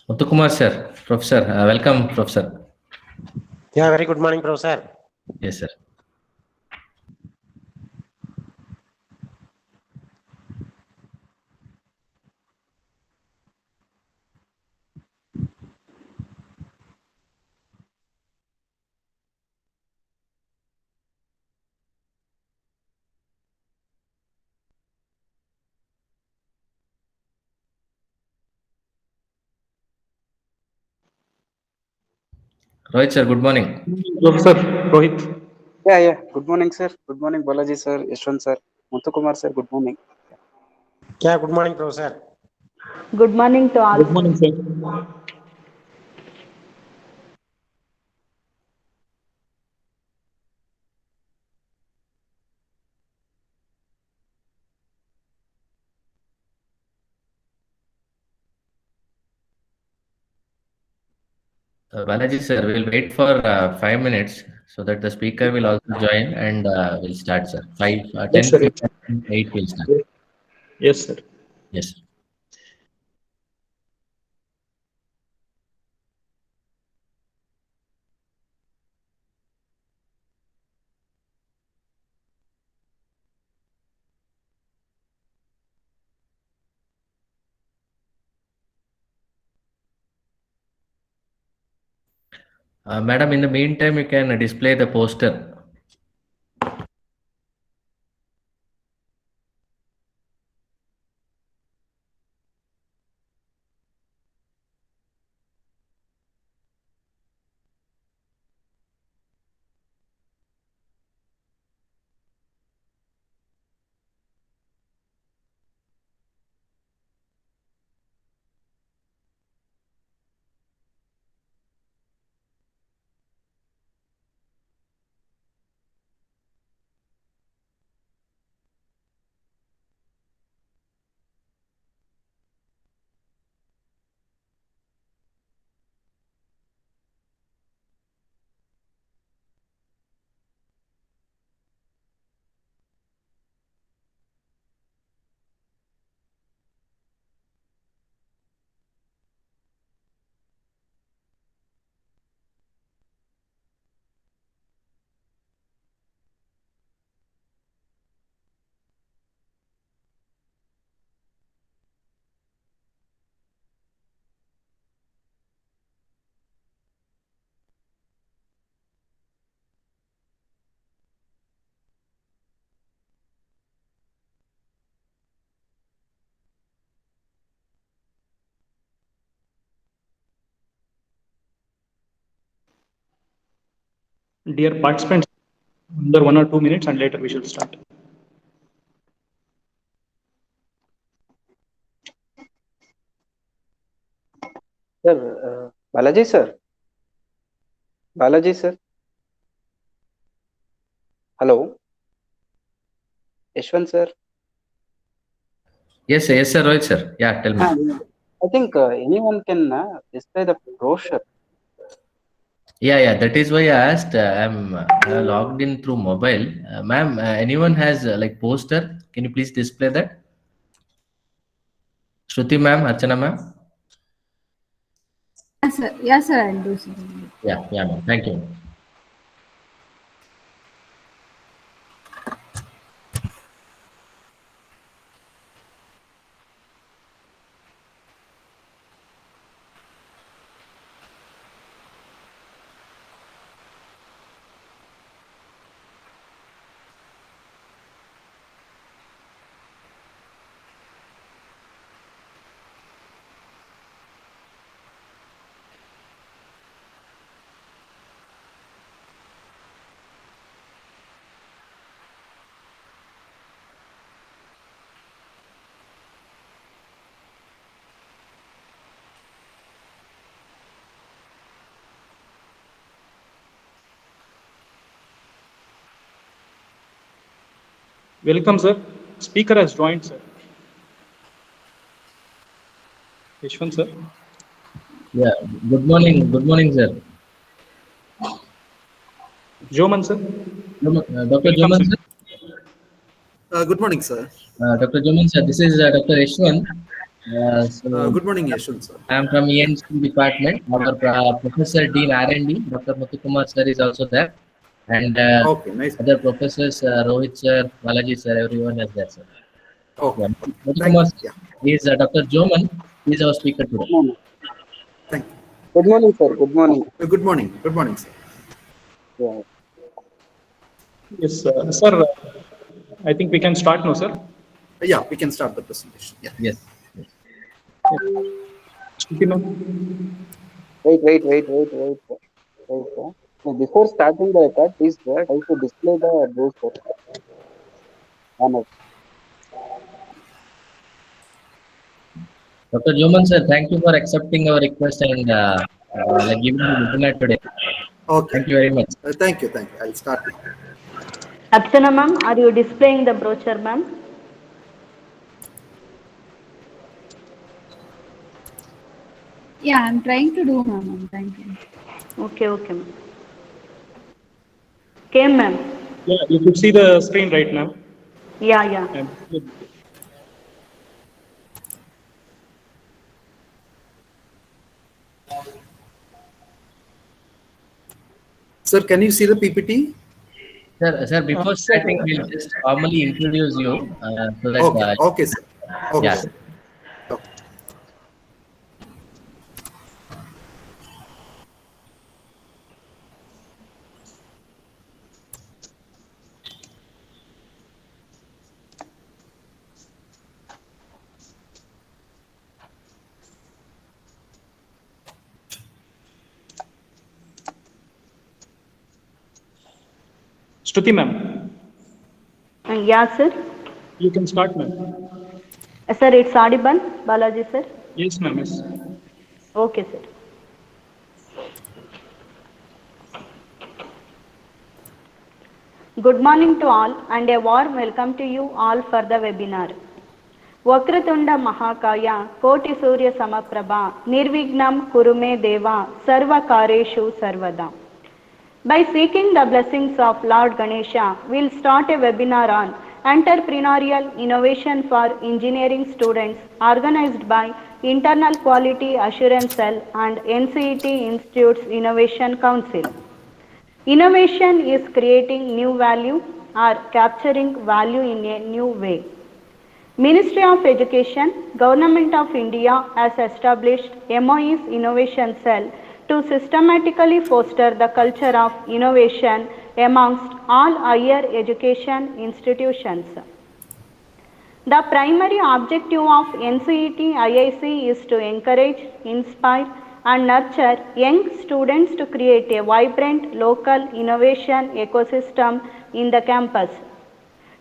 Muthukumar sir, Professor, welcome, Professor. Yeah, very good morning, Professor. Yes, sir. Rohit sir, good morning. Professor Rohit. Yeah. Good morning, sir. Good morning, Balaji sir, Yashwant sir, Muthukumar sir. Good morning. Yeah, good morning, Professor. Good morning to all. Good morning, sir. Balaji sir, we'll wait for 5 minutes so that the speaker will also join and we'll start, sir. 10, Yes, sir. 15, 8 will start. Yes, sir. Yes, sir. Madam, in the meantime, you can display the poster. Dear participants, under 1 or 2 minutes and later we should start. Sir, Balaji sir. Balaji sir. Hello. Yashwant sir. Yes, sir, Rohit sir. Yeah, tell me. I think anyone can display the brochure. Yeah, that is why I asked. I'm logged in through mobile. Ma'am, anyone has like poster? Can you please display that? Shruti ma'am, Archana ma'am? Yes, sir, I'll do so. Yeah, ma'am. Thank you. Welcome, sir. Speaker has joined, sir. Yashwant, sir. Yeah, good morning, sir. Joman, sir. Dr. Joman, sir. Good morning, sir. Dr. Joman, sir. This is Dr. Yashwant. Good morning, Yashwant sir. I am from ENC department. Our Professor Dean R&D, Dr. Muthukumar sir is also there. And Okay, nice. other professors, Rohit sir, Balaji sir, everyone is there, sir. Okay, Yeah. okay. Thank Muthukumar you. is Dr. Joman. He is our speaker today. morning. Thank you. Good morning, sir. Good morning. Good morning. Good morning, sir. Yeah. Yes, sir. I think we can start now, sir. Yeah, we can start the presentation. Yeah. Yes. Shruti ma'am. Wait. So before starting the record, please try to display the brochure. Honor. Dr. Joman sir, thank you for accepting our request and giving the webinar today. Okay. Thank you very much. Thank you. Thank you. I'll start now. Archana ma'am, are you displaying the brochure, ma'am? Yeah, I'm trying to do, ma'am. I'm trying to. Okay, ma'am. Okay, ma'am. Yeah, you could see the screen right now. Yeah. Sir, can you see the PPT? Sir, before starting, we'll just formally introduce you so that. Okay. Okay, sir. Okay. Yeah. Sir. Okay. Shruti ma'am, Yeah, sir. you can start, ma'am. Sir, it's audible, Balaji sir. Yes, ma'am. Yes. Okay, sir. Good morning to all and a warm welcome to you all for the webinar. Vakratunda Mahakaya Koti Surya Samaprabha Nirvignam Kurume Deva Sarva Kareshu Sarvada. By seeking the blessings of Lord Ganesha, we'll start a webinar on Entrepreneurial Innovation for Engineering Students organized by Internal Quality Assurance Cell and NCET Institute's Innovation Council. Innovation is creating new value or capturing value in a new way. Ministry of Education, Government of India has established MOE's Innovation Cell to systematically foster the culture of innovation amongst all higher education institutions. The primary objective of NCET IIC is to encourage, inspire and nurture young students to create a vibrant local innovation ecosystem in the campus.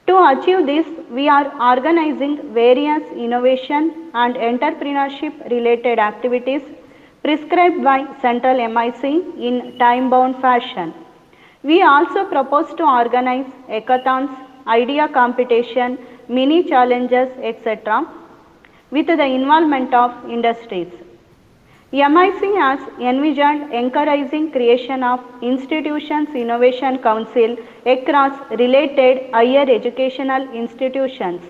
To achieve this, we are organizing various innovation and entrepreneurship related activities prescribed by Central MIC in time-bound fashion. We also propose to organize hackathons, idea competition, mini challenges, etc. with the involvement of industries. MIC has envisioned encouraging creation of institutions innovation council across related higher educational institutions,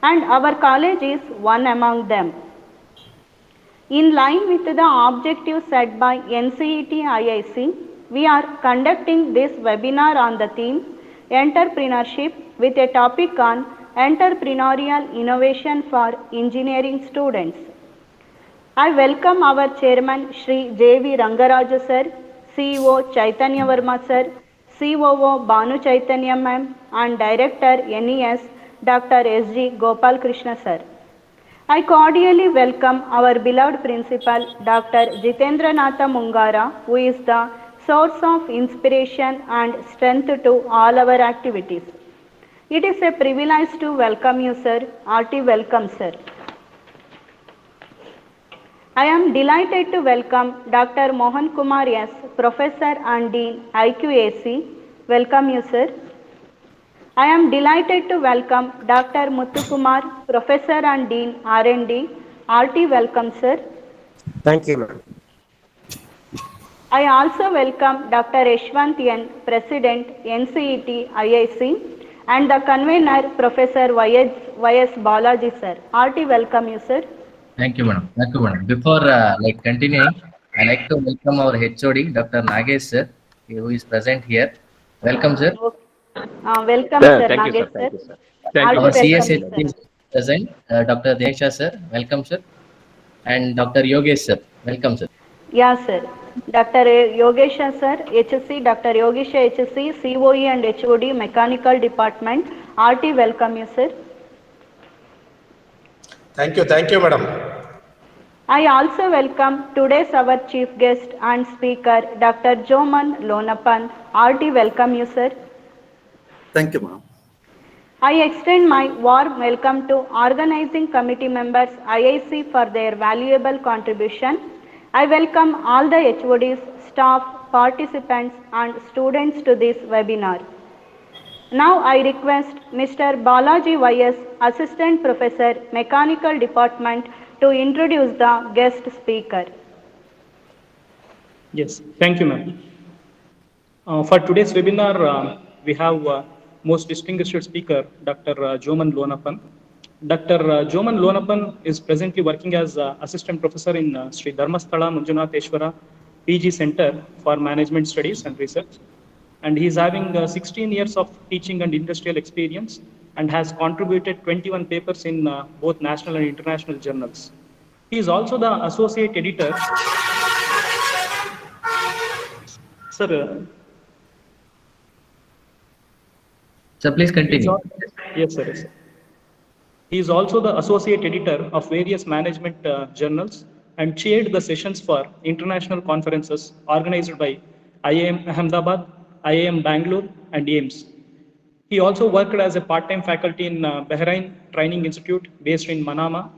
and our college is one among them. In line with the objectives set by NCET IIC, we are conducting this webinar on the theme Entrepreneurship with a topic on Entrepreneurial Innovation for Engineering Students. I welcome our Chairman Shri J.V. Rangaraju Sir, CEO Chaitanya Verma Sir, COO Banu Chaitanya Ma'am and Director NES Dr. S.G. Gopal Krishna Sir. I cordially welcome our beloved Principal Dr. Jitendra Natha Mungara, who is the source of inspiration and strength to all our activities. It is a privilege to welcome you, sir. Hearty welcome, sir. I am delighted to welcome Dr. Mohan Kumar S., Professor and Dean, IQAC. Welcome you, sir. I am delighted to welcome Dr. Muthukumar, Professor and Dean, R&D. Hearty welcome, sir. Thank you, ma'am. I also welcome Dr. Yashwant N., President, NCET IIC, and the convener, Professor Y.S. Balaji, sir. Hearty welcome you, sir. Thank you, madam. Thank you, madam. Before continuing, I like to welcome our HOD, Dr. Nagesh sir, who is present here. Welcome, sir. Welcome, sir Thank you, sir. Nagesh, sir. Thank you, sir. Thank you, Our Hearty madam. welcome, CSHP sir. is present, Dr. Dinesh sir. Welcome, sir. And Dr. Yogesh sir. Welcome, sir. Yeah, sir. Dr. Yogesha, sir, HSC, Dr. Yogesha, HSC, COE and HOD, Mechanical Department. RT, welcome you, sir. Thank you, madam. I also welcome today's our chief guest and speaker, Dr. Joman Lonapan. RT, welcome you, sir. Thank you, ma'am. I extend my warm welcome to organizing committee members IIC for their valuable contribution. I welcome all the HODs, staff, participants and students to this webinar. Now I request Mr. Balaji YS, Assistant Professor, Mechanical Department, to introduce the guest speaker. Yes, thank you, ma'am. For today's webinar, we have most distinguished speaker, Dr. Joman Lonapan. Dr. Joman Lonapan is presently working as assistant professor in Sri Dharmasthala Manjunatheshwara PG Center for Management Studies and Research. And he is having 16 years of teaching and industrial experience and has contributed 21 papers in both national and international journals. He is also the associate editor. Sir, Sir, please continue. yes, sir. Yes, sir. He is also the associate editor of various management journals and chaired the sessions for international conferences organized by IIM Ahmedabad, IIM Bangalore, and AIMS. He also worked as a part-time faculty in Bahrain Training Institute based in Manama.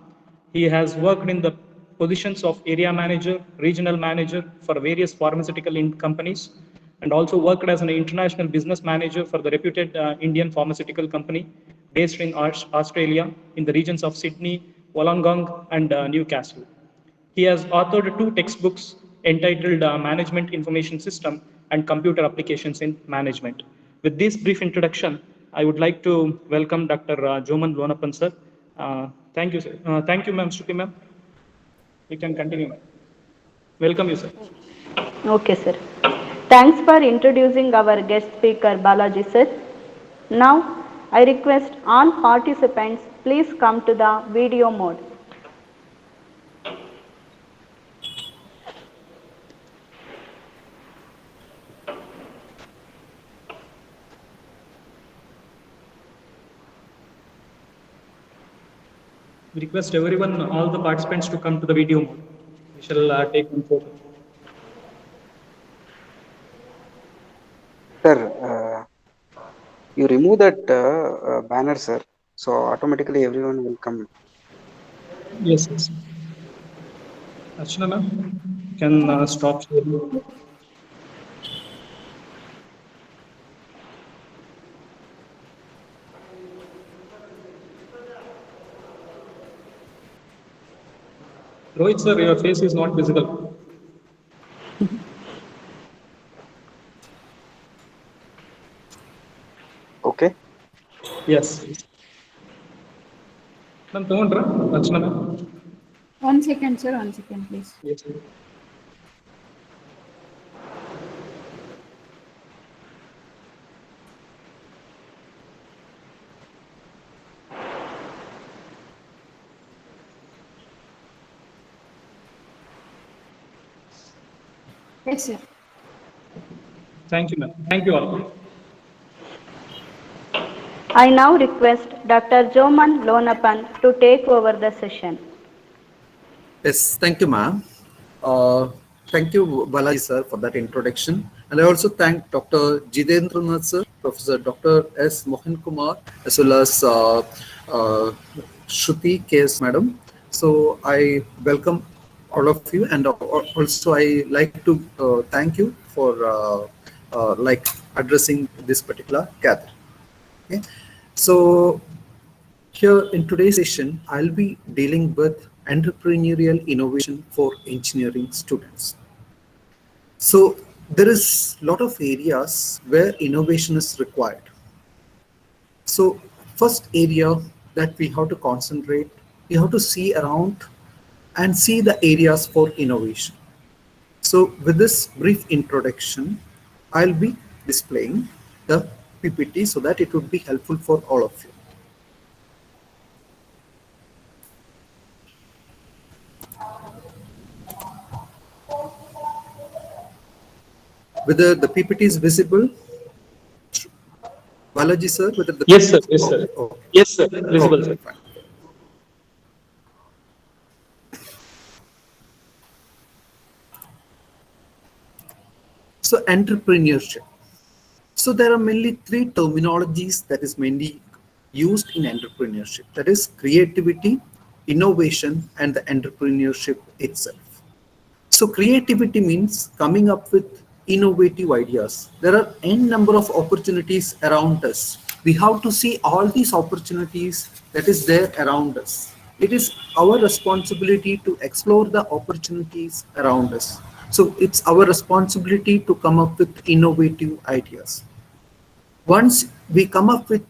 He has worked in the positions of area manager, regional manager for various pharmaceutical companies, and also worked as an international business manager for the reputed Indian pharmaceutical company based in Australia in the regions of Sydney, Wollongong, and Newcastle. He has authored 2 textbooks entitled Management Information System and Computer Applications in Management. With this brief introduction, I would like to welcome Dr. Joman Lonapan, sir. Thank you, sir. Thank you, ma'am. Shruti, ma'am. You can continue, ma'am. Welcome you, sir. Okay, sir. Thanks for introducing our guest speaker, Balaji, sir. Now, I request all participants, please come to the video mode. We request everyone, all the participants to come to the video mode. We shall take one photo. Sir, you remove that banner, sir. So automatically everyone will come. Yes, yes. Archana, ma'am, you can stop sharing. Rohit, sir, your face is not visible. Okay. Yes. Ma'am, tondra, Archana, ma'am. 1 second, sir. 1 second, please. Yes, sir. Yes, sir. Thank you, ma'am. Thank you all. I now request Dr. Joman Lonapan to take over the session. Yes, thank you, ma'am. Thank you, Balaji sir, for that introduction. And I also thank Dr. Jidendranath sir, Professor Dr. S. Mohan Kumar, as well as Shruti K.S. madam. So I welcome all of you, and also I like to thank you for like addressing this particular gathering. Okay. So here in today's session, I'll be dealing with entrepreneurial innovation for engineering students. So there is a lot of areas where innovation is required. So first area that we have to concentrate, we have to see around and see the areas for innovation. So with this brief introduction, I'll be displaying the PPT so that it would be helpful for all of you. Whether the PPT is visible, Balaji sir, whether the Yes, sir. Yes, sir. Oh, Yes, sir. Visible, sir. fine. So entrepreneurship. So there are mainly three terminologies that is mainly used in entrepreneurship. That is creativity, innovation, and the entrepreneurship itself. So creativity means coming up with innovative ideas. There are n number of opportunities around us. We have to see all these opportunities that is there around us. It is our responsibility to explore the opportunities around us. So it's our responsibility to come up with innovative ideas. Once we come up with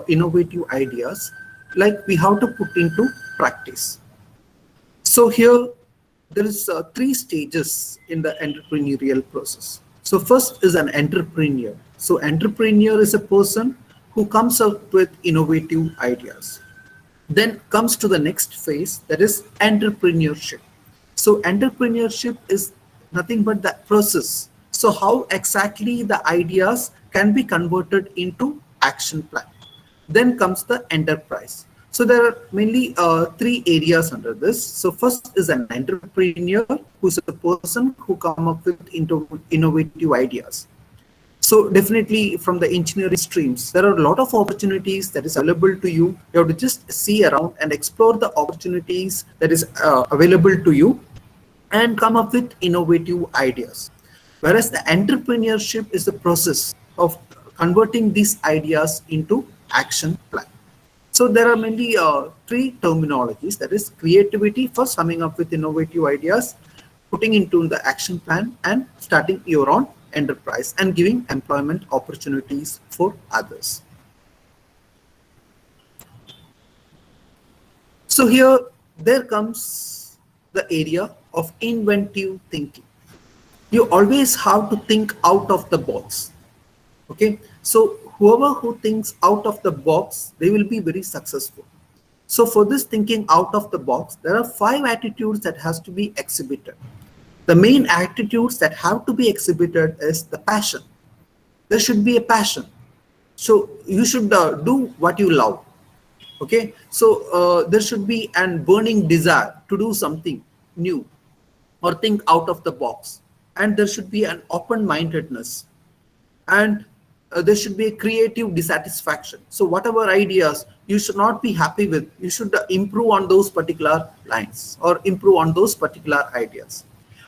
innovative ideas, like we have to put into practice. So here there is three stages in the entrepreneurial process. So first is an entrepreneur. So entrepreneur is a person who comes up with innovative ideas. Then comes to the next phase, that is entrepreneurship. So entrepreneurship is nothing but the process. So how exactly the ideas can be converted into action plan. Then comes the enterprise. So there are mainly three areas under this. So first is an entrepreneur, who is a person who come up with innovative ideas. So definitely from the engineering streams, there are a lot of opportunities that is available to you. You have to just see around and explore the opportunities that is available to you and come up with innovative ideas. Whereas the entrepreneurship is the process of converting these ideas into action plan. So there are mainly three terminologies, that is creativity, first coming up with innovative ideas, putting into the action plan, and starting your own enterprise and giving employment opportunities for others. So here there comes the area of inventive thinking. You always have to think out of the box. Okay, so whoever who thinks out of the box, they will be very successful. So for this thinking out of the box, there are 5 attitudes that has to be exhibited. The main attitudes that have to be exhibited is the passion. There should be a passion. So you should do what you love. Okay, so there should be an burning desire to do something new or think out of the box. And there should be an open-mindedness. And there should be a creative dissatisfaction. So whatever ideas you should not be happy with, you should improve on those particular lines or improve on those particular ideas.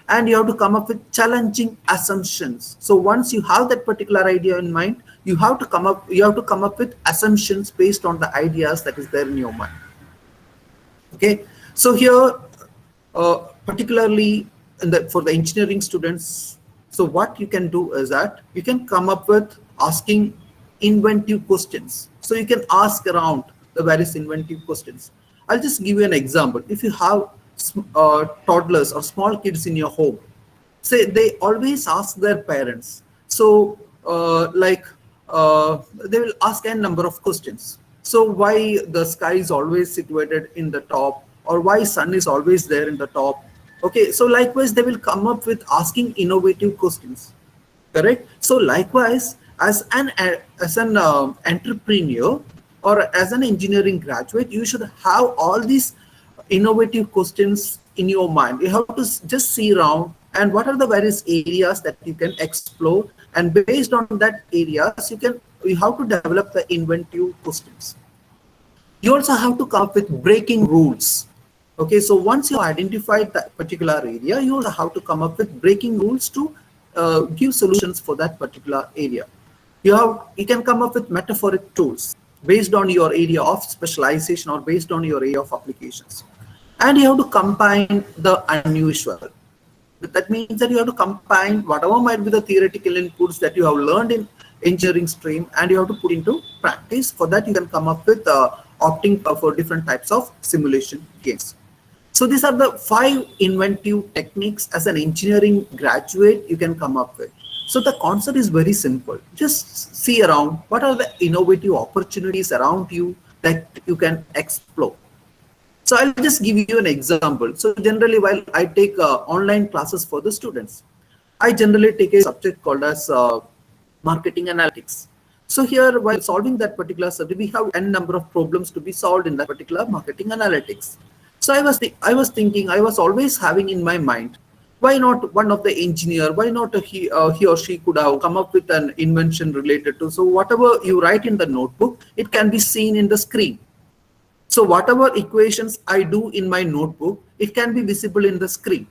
And you have to come up with challenging assumptions. So once you have that particular idea in mind, you have to come up with assumptions based on the ideas that is there in your mind. Okay, so here particularly for the engineering students, so what you can do is that you can come up with asking inventive questions. So you can ask around the various inventive questions. I'll just give you an example. If you have toddlers or small kids in your home, say they always ask their parents. So they will ask a number of questions. So why the sky is always situated in the top, or why sun is always there in the top. Okay, so likewise they will come up with asking innovative questions. Correct. So likewise, as an entrepreneur or as an engineering graduate, you should have all these innovative questions in your mind. You have to just see around and what are the various areas that you can explore, and based on that areas you have to develop the inventive questions. You also have to come up with breaking rules. Okay, so once you identified that particular area, you also have to come up with breaking rules to give solutions for that particular area. You can come up with metaphoric tools based on your area of specialization or based on your area of applications. And you have to combine the unusual. That means that you have to combine whatever might be the theoretical inputs that you have learned in engineering stream, and you have to put into practice. For that, you can come up with opting for different types of simulation games. So these are the 5 inventive techniques as an engineering graduate you can come up with. So the concept is very simple. Just see around what are the innovative opportunities around you that you can explore. So I'll just give you an example. So generally, while I take online classes for the students, I generally take a subject called as marketing analytics. So here, while solving that particular subject, we have n number of problems to be solved in that particular marketing analytics. So I was thinking, I was always having in my mind, why not one of the engineer, why not he or she could have come up with an invention related to, so whatever you write in the notebook, it can be seen in the screen. So whatever equations I do in my notebook, it can be visible in the screen.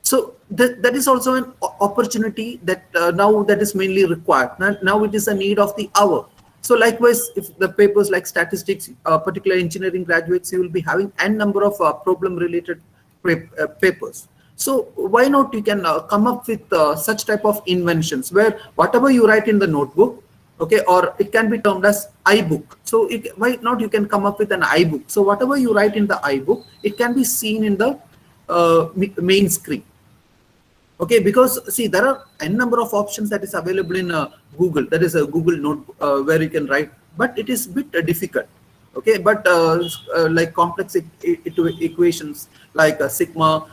So that is also an opportunity that now that is mainly required. Now it is a need of the hour. So likewise, if the papers like statistics, particular engineering graduates, you will be having n number of problem related papers. So why not you can come up with such type of inventions where whatever you write in the notebook, okay, or it can be termed as iBook. So why not you can come up with an iBook. So whatever you write in the iBook, it can be seen in the main screen. Okay, because see, there are n number of options that is available in Google. That is a Google Note where you can write, but it is a bit difficult. Okay, but like complex equations like sigma,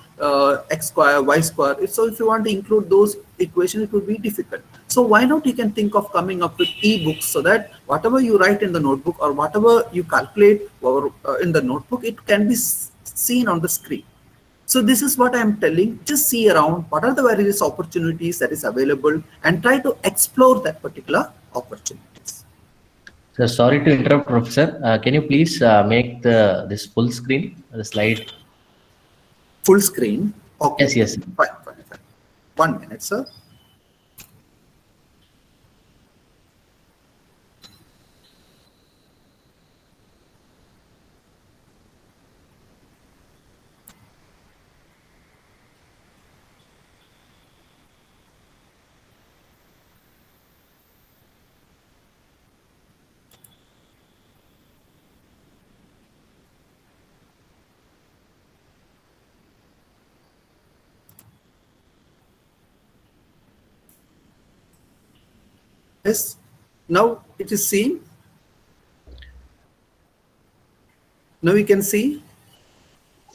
x square, y square. So if you want to include those equations, it would be difficult. So why not you can think of coming up with ebooks so that whatever you write in the notebook or whatever you calculate or in the notebook, it can be seen on the screen. So this is what I am telling. Just see around what are the various opportunities that is available and try to explore that particular opportunities. So sorry to interrupt, Professor. Can you please make this full screen, the slide? Full screen. Okay. Yes. Fine. 1 minute, sir. Yes, now it is seen. Now we can see.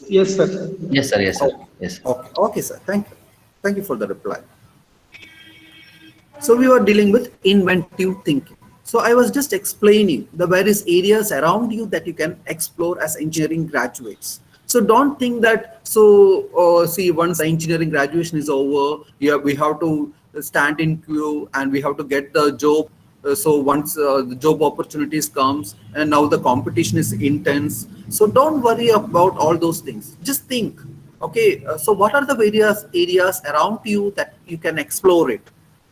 Yes, sir. Yes, sir. Yes, sir. Yes. Okay, sir. Thank you for the reply. So we were dealing with inventive thinking. So I was just explaining the various areas around you that you can explore as engineering graduates. So don't think that, see, once engineering graduation is over, we have to stand in queue and we have to get the job. So once the job opportunities comes and now the competition is intense. So don't worry about all those things. Just think, okay, so what are the various areas around you that you can explore it?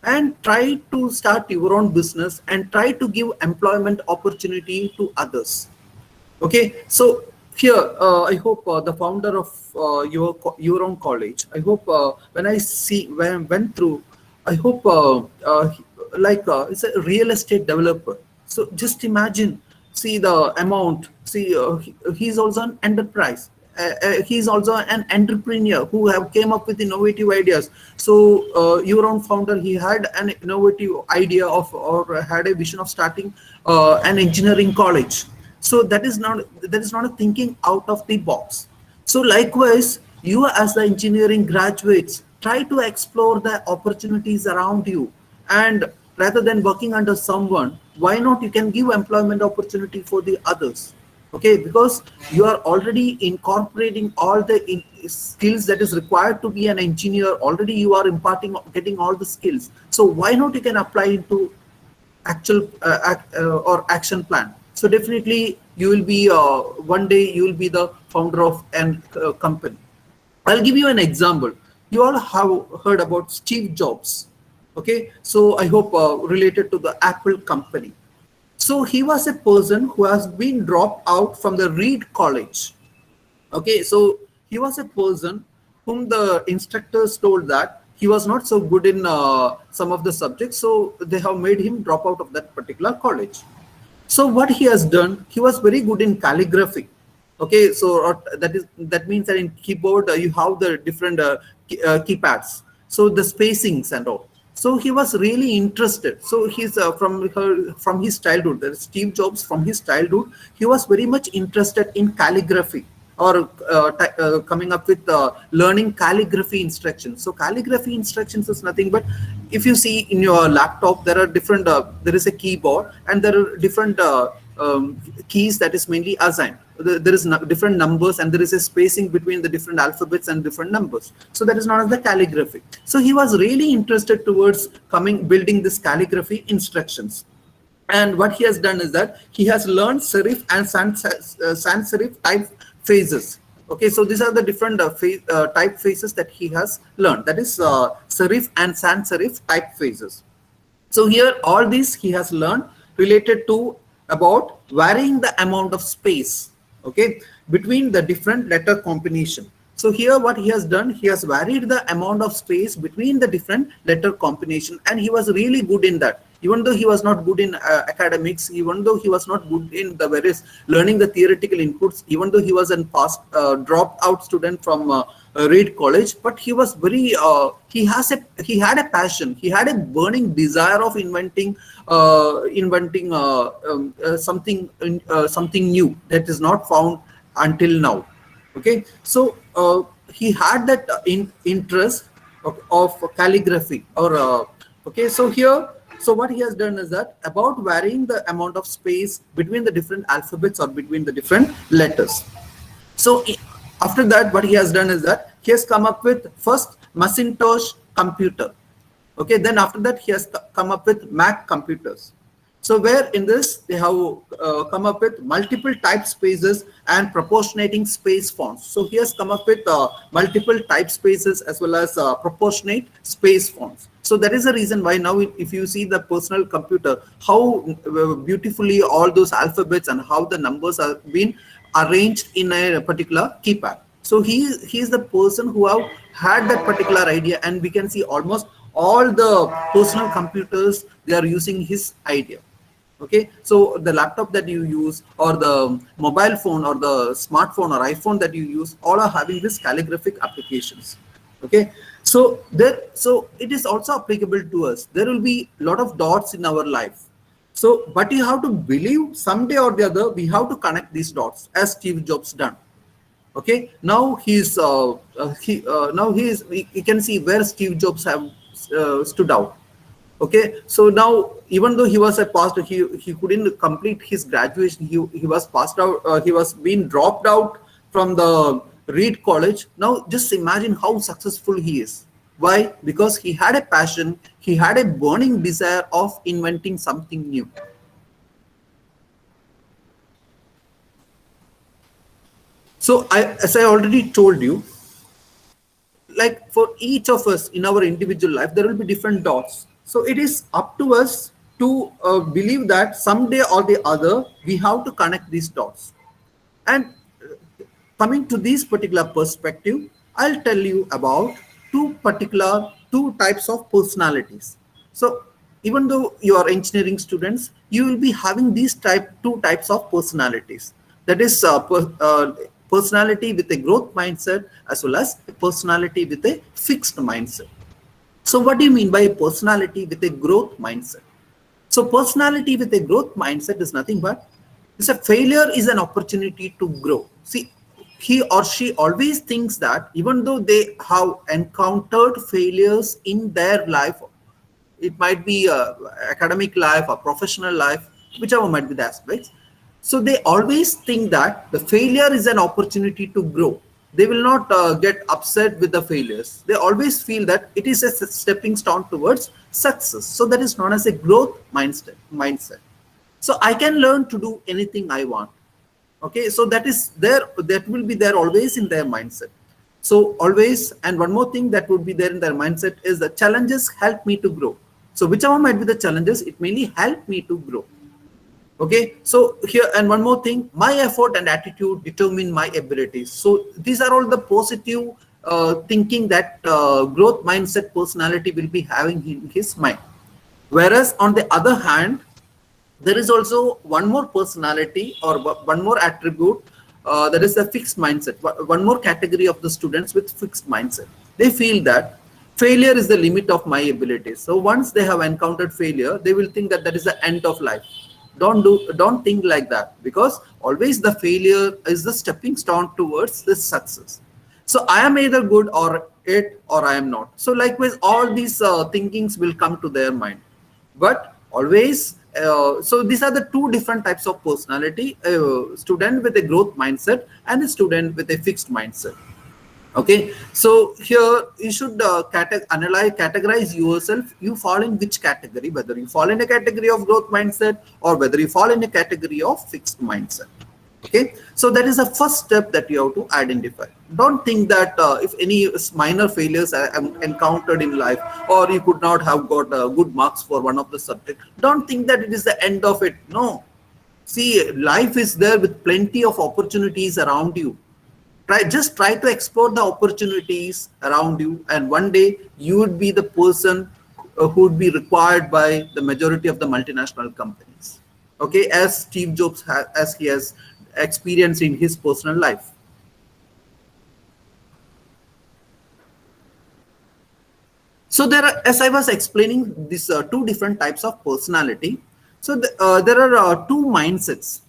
And try to start your own business and try to give employment opportunity to others. Okay, so here I hope the founder of your own college, I hope when I went through, I hope it's a real estate developer. So just imagine, see the amount, see he's also an enterprise. He's also an entrepreneur who have came up with innovative ideas. So your own founder, he had an innovative idea of or had a vision of starting an engineering college. So that is not a thinking out of the box. So likewise, you as the engineering graduates, try to explore the opportunities around you, and rather than working under someone, why not you can give employment opportunity for the others. Okay, because you are already incorporating all the skills that is required to be an engineer. Already you are getting all the skills. So why not you can apply into actual or action plan. So definitely you will be one day you will be the founder of an company. I'll give you an example. You all have heard about Steve Jobs. Okay, so I hope related to the Apple company. So he was a person who has been dropped out from the Reed College. Okay, so he was a person whom the instructors told that he was not so good in some of the subjects, so they have made him drop out of that particular college. So what he has done, he was very good in calligraphy. Okay, so that means that in keyboard you have the different keypads, so the spacings and all. So he was really interested. So he's from his childhood, that is Steve Jobs, from his childhood, he was very much interested in calligraphy, or coming up with learning calligraphy instructions. So calligraphy instructions is nothing but, if you see in your laptop, there are different there is a keyboard, and there are different keys that is mainly assigned. There is different numbers, and there is a spacing between the different alphabets and different numbers. So that is known as the calligraphy. So he was really interested towards building this calligraphy instructions. And what he has done is that he has learned serif and sans serif type phases. Okay, so these are the different type phases that he has learned. That is serif and sans serif type phases. So here all these he has learned related to about varying the amount of space, okay, between the different letter combination. So here what he has done, he has varied the amount of space between the different letter combination, and he was really good in that. Even though he was not good in academics, even though he was not good in the various learning the theoretical inputs, even though he was a past dropped out student from Reed College, but he was very he had a passion, he had a burning desire of inventing something new that is not found until now. Okay, so he had that interest of calligraphy, or okay, so here, so what he has done is that about varying the amount of space between the different alphabets or between the different letters. So after that, what he has done is that he has come up with first Macintosh computer. Okay, then after that he has come up with Mac computers. So where in this they have come up with multiple type spaces and proportionating space fonts. So he has come up with multiple type spaces as well as proportionate space fonts. So that is the reason why now if you see the personal computer, how beautifully all those alphabets and how the numbers are being arranged in a particular keypad. So he is the person who have had that particular idea, and we can see almost all the personal computers, they are using his idea. Okay, so the laptop that you use, or the mobile phone, or the smartphone or iPhone that you use, all are having this calligraphic applications. Okay, so it is also applicable to us. There will be a lot of dots in our life. So, but you have to believe someday or the other we have to connect these dots, as Steve Jobs done. Okay, now you can see where Steve Jobs have stood out. Okay, so now even though he was a pastor, he couldn't complete his graduation. He was passed out. He was being dropped out from the Reed College. Now just imagine how successful he is. Why? Because he had a passion. He had a burning desire of inventing something new. So as I already told you, like for each of us in our individual life, there will be different dots. So it is up to us to believe that someday or the other, we have to connect these dots. And coming to this particular perspective, I'll tell you about two types of personalities. So even though you are engineering students, you will be having these two types of personalities. That is personality with a growth mindset as well as a personality with a fixed mindset. So what do you mean by a personality with a growth mindset? So personality with a growth mindset is nothing but a failure is an opportunity to grow. See, he or she always thinks that even though they have encountered failures in their life, it might be academic life or professional life, whichever might be the aspects. So they always think that the failure is an opportunity to grow. They will not get upset with the failures. They always feel that it is a stepping stone towards success. So that is known as a growth mindset. So I can learn to do anything I want. Okay, so that will be there always in their mindset. So always, and one more thing that would be there in their mindset is the challenges help me to grow. So whichever might be the challenges, it mainly help me to grow. Okay, so here, and one more thing, my effort and attitude determine my abilities. So these are all the positive thinking that growth mindset personality will be having in his mind. Whereas on the other hand, there is also one more personality or one more attribute that is the fixed mindset. One more category of the students with fixed mindset. They feel that failure is the limit of my abilities. So once they have encountered failure, they will think that that is the end of life. Don't think like that, because always the failure is the stepping stone towards the success. So I am either good or it, or I am not. So likewise, all these thinkings will come to their mind. But always, so these are the two different types of personality: a student with a growth mindset and a student with a fixed mindset. Okay, so here you should categorize yourself. You fall in which category, whether you fall in a category of growth mindset or whether you fall in a category of fixed mindset. Okay, so that is the first step that you have to identify. Don't think that if any minor failures are encountered in life, or you could not have got good marks for one of the subject, don't think that it is the end of it. No, see, life is there with plenty of opportunities around you. Just try to explore the opportunities around you, and one day you would be the person who would be required by the majority of the multinational companies. Okay, as Steve Jobs as he has experienced in his personal life. So there are, as I was explaining, these two different types of personality. So there are two mindsets.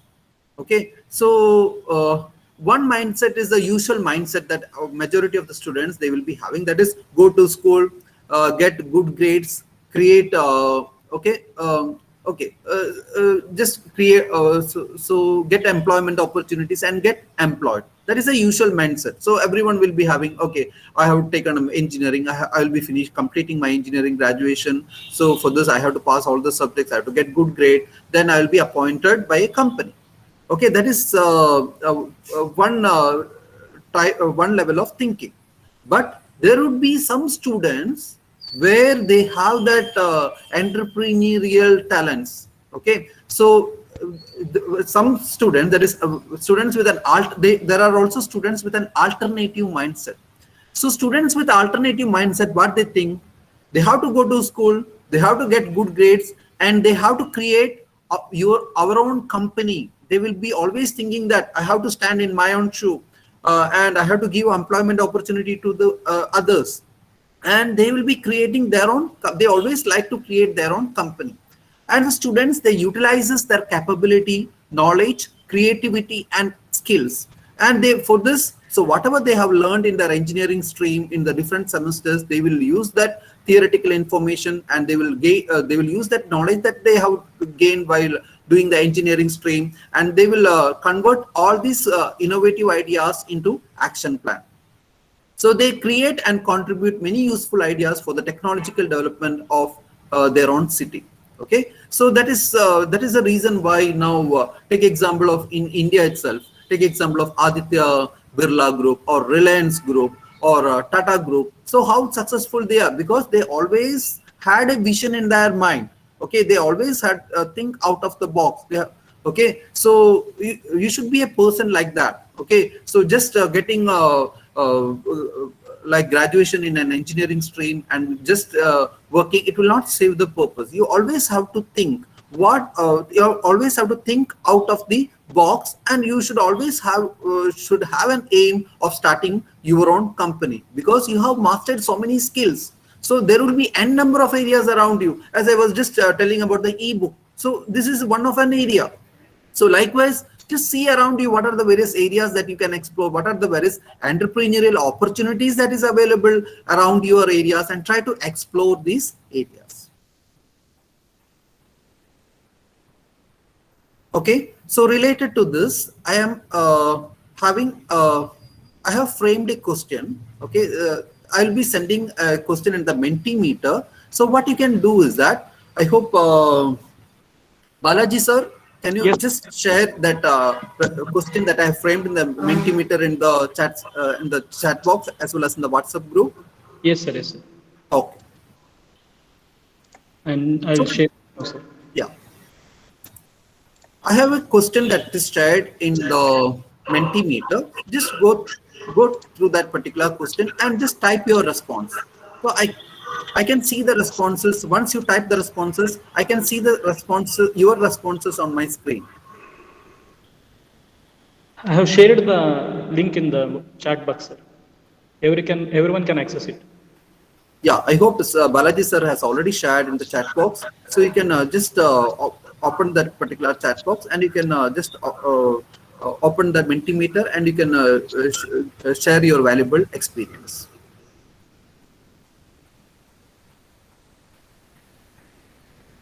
Okay, so one mindset is the usual mindset that majority of the students they will be having, that is go to school, get good grades, create just create so get employment opportunities and get employed. That is a usual mindset. So everyone will be having, okay, I have taken engineering, I will be completing my engineering graduation. So for this I have to pass all the subjects, I have to get good grade, then I will be appointed by a company. Okay, that is one level of thinking. But there would be some students where they have that entrepreneurial talents. Okay, so some students, that is students with an there are also students with an alternative mindset. So students with alternative mindset, what they think, they have to go to school, they have to get good grades, and they have to create our own company. They will be always thinking that I have to stand in my own shoe, and I have to give employment opportunity to the others. And they will be creating their own, they always like to create their own company. And the students, they utilizes their capability, knowledge, creativity, and skills. And they, for this, so whatever they have learned in their engineering stream in the different semesters, they will use that theoretical information, and they will use that knowledge that they have gained while doing the engineering stream, and they will convert all these innovative ideas into action plan. So they create and contribute many useful ideas for the technological development of their own city. Okay, so that is the reason why now take example of in India itself, take example of Aditya Birla Group or Reliance Group or Tata Group. So how successful they are, because they always had a vision in their mind. Okay, they always had think out of the box. Okay, so you should be a person like that. Okay, so just getting like graduation in an engineering stream and just working, it will not save the purpose. You always have to think you always have to think out of the box, and you should always have an aim of starting your own company, because you have mastered so many skills. So there will be n number of areas around you, as I was just telling about the ebook. So this is one of an area. So likewise, just see around you what are the various areas that you can explore, what are the various entrepreneurial opportunities that is available around your areas, and try to explore these areas. Okay, so related to this, I am I have framed a question. Okay, I'll be sending a question in the Mentimeter. So what you can do is that, I hope Balaji sir, can you just share that question that I have framed in the Mentimeter in the chat box as well as in the WhatsApp group? Yes, sir. Yes, sir. Okay. And I'll share. Sir. Yeah. I have a question that is shared in the Mentimeter. Just go through that particular question and just type your response. So I can see the responses. Once you type the responses, I can see the responses, your responses on my screen. I have shared the link in the chat box, sir. Everyone can access it. Yeah, I hope Balaji sir has already shared in the chat box. So you can just open that particular chat box, and you can just open the Mentimeter, and you can share your valuable experience.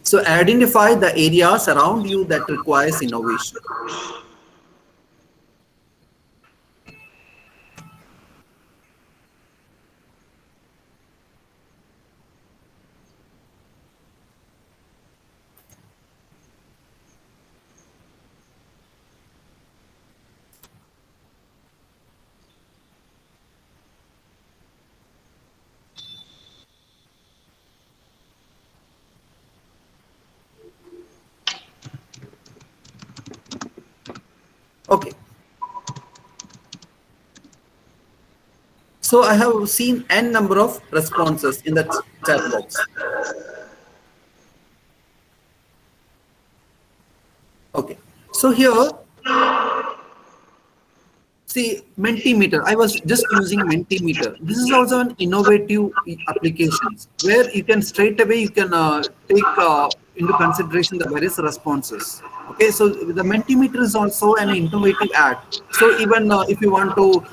So identify the areas around you that requires innovation. Okay. So I have seen n number of responses in the chat box. Okay. So here, see, Mentimeter. I was just using Mentimeter. This is also an innovative application where you can straight away take into consideration the various responses. Okay, so the Mentimeter is also an innovative app. So even if you want to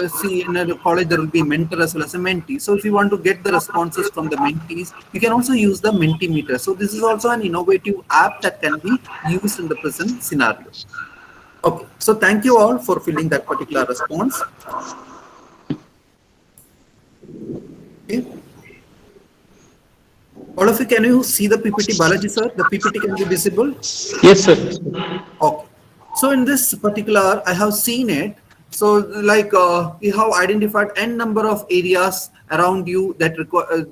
see in a college, there will be mentor as well as a mentee. So if you want to get the responses from the mentees, you can also use the Mentimeter. So this is also an innovative app that can be used in the present scenario. Okay, so thank you all for filling that particular response. Okay. All of you, can you see the PPT, Balaji sir? The PPT can be visible? Yes, sir. Okay. So in this particular, I have seen it. So like you have identified n number of areas around you that requires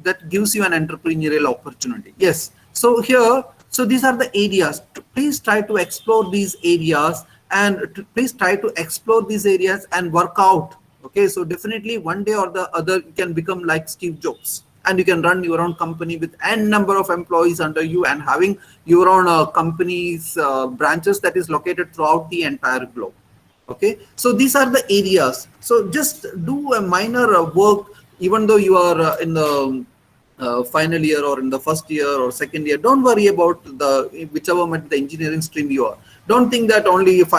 that gives you an entrepreneurial opportunity. Yes. So here, so these are the areas. Please try to explore these areas, and please try to explore these areas and work out. Okay, so definitely one day or the other you can become like Steve Jobs, and you can run your own company with n number of employees under you and having your own company's branches that is located throughout the entire globe. Okay, so these are the areas. So just do a minor work, even though you are in the final year or in the first year or second year. Don't worry about the whichever the engineering stream you are. Don't think that only if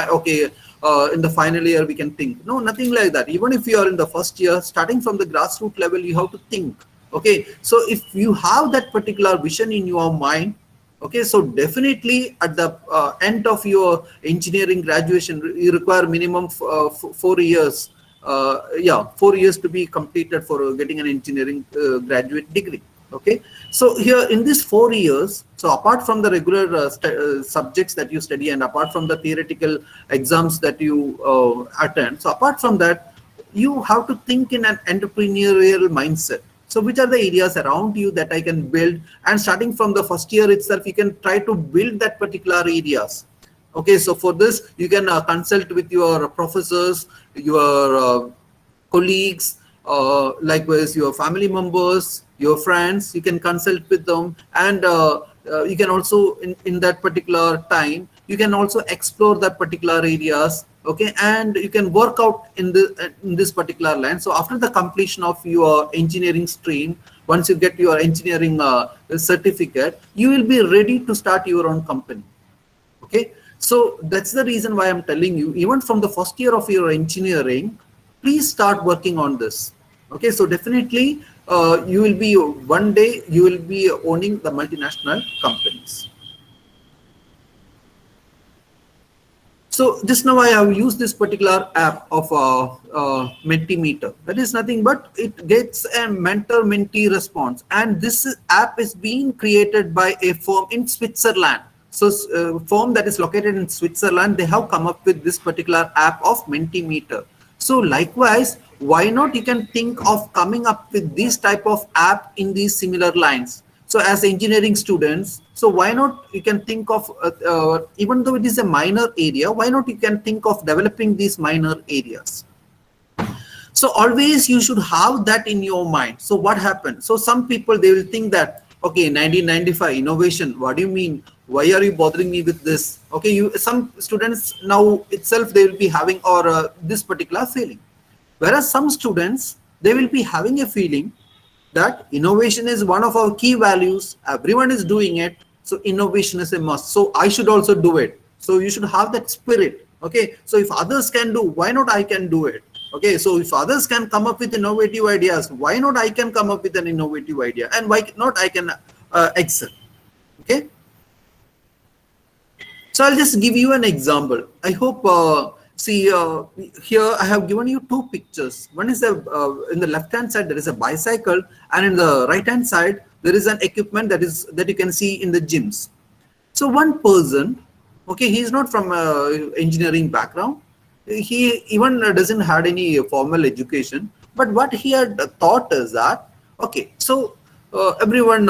in the final year we can think. No, nothing like that. Even if you are in the first year, starting from the grassroots level, you have to think. Okay, so if you have that particular vision in your mind, okay, so definitely at the end of your engineering graduation, you require minimum 4 years. 4 years to be completed for getting an engineering graduate degree. Okay, so here in these 4 years, so apart from the regular subjects that you study and apart from the theoretical exams that you attend, so apart from that, you have to think in an entrepreneurial mindset. So which are the areas around you that I can build, and starting from the first year itself, you can try to build that particular areas. Okay, so for this, you can consult with your professors, your colleagues, likewise your family members, your friends. You can consult with them, and you can also in that particular time, you can also explore that particular areas. Okay, and you can work out in this particular line. So after the completion of your engineering stream, once you get your engineering certificate, you will be ready to start your own company. Okay, so that's the reason why I'm telling you, even from the first year of your engineering, please start working on this. Okay, so definitely you will be, one day you will be owning the multinational companies. So just now I have used this particular app of Mentimeter. That is nothing but it gets a mentor-mentee response, and this app is being created by a firm in Switzerland. So firm that is located in Switzerland, they have come up with this particular app of Mentimeter. So likewise, why not you can think of coming up with this type of app in these similar lines. So as engineering students, so why not you can think of, even though it is a minor area, why not you can think of developing these minor areas. So always you should have that in your mind. So what happened? So some people, they will think that, okay, 1995 innovation, what do you mean? why are you bothering me with this? Okay, some students now itself they will be having or this particular feeling, whereas some students they will be having a feeling that innovation is one of our key values, everyone is doing it, so innovation is a must, so I should also do it. So you should have that spirit. Okay, so if others can do, why not I can do it? Okay, so if others can come up with innovative ideas, why not I can come up with an innovative idea, and why not I can excel? Okay, so I'll just give you an example. I hope here I have given you two pictures. One is in the left hand side there is a bicycle, and in the right hand side there is an equipment that you can see in the gyms. So one person, okay, he is not from engineering background, he even doesn't had any formal education, but what he had thought is that, okay, so everyone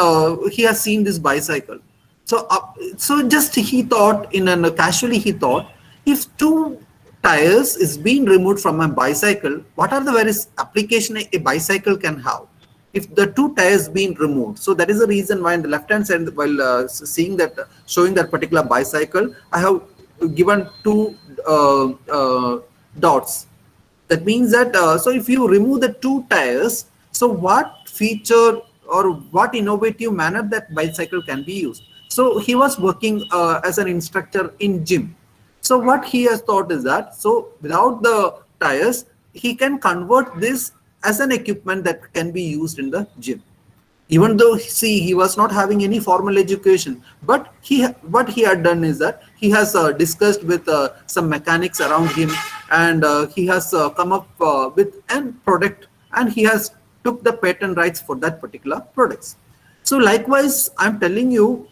he has seen this bicycle, so just he thought casually he thought, if two tires is being removed from a bicycle, what are the various application a bicycle can have if the two tires being removed? So that is the reason why in the left hand side, while showing that particular bicycle, I have given two dots. That means that so if you remove the two tires, so what feature or what innovative manner that bicycle can be used? So he was working as an instructor in gym. So what he has thought is that, so without the tires, he can convert this as an equipment that can be used in the gym. Even though, see, he was not having any formal education, but what he had done is that he has discussed with some mechanics around him, and he has come up with an product, and he has took the patent rights for that particular products. So likewise, I'm telling you,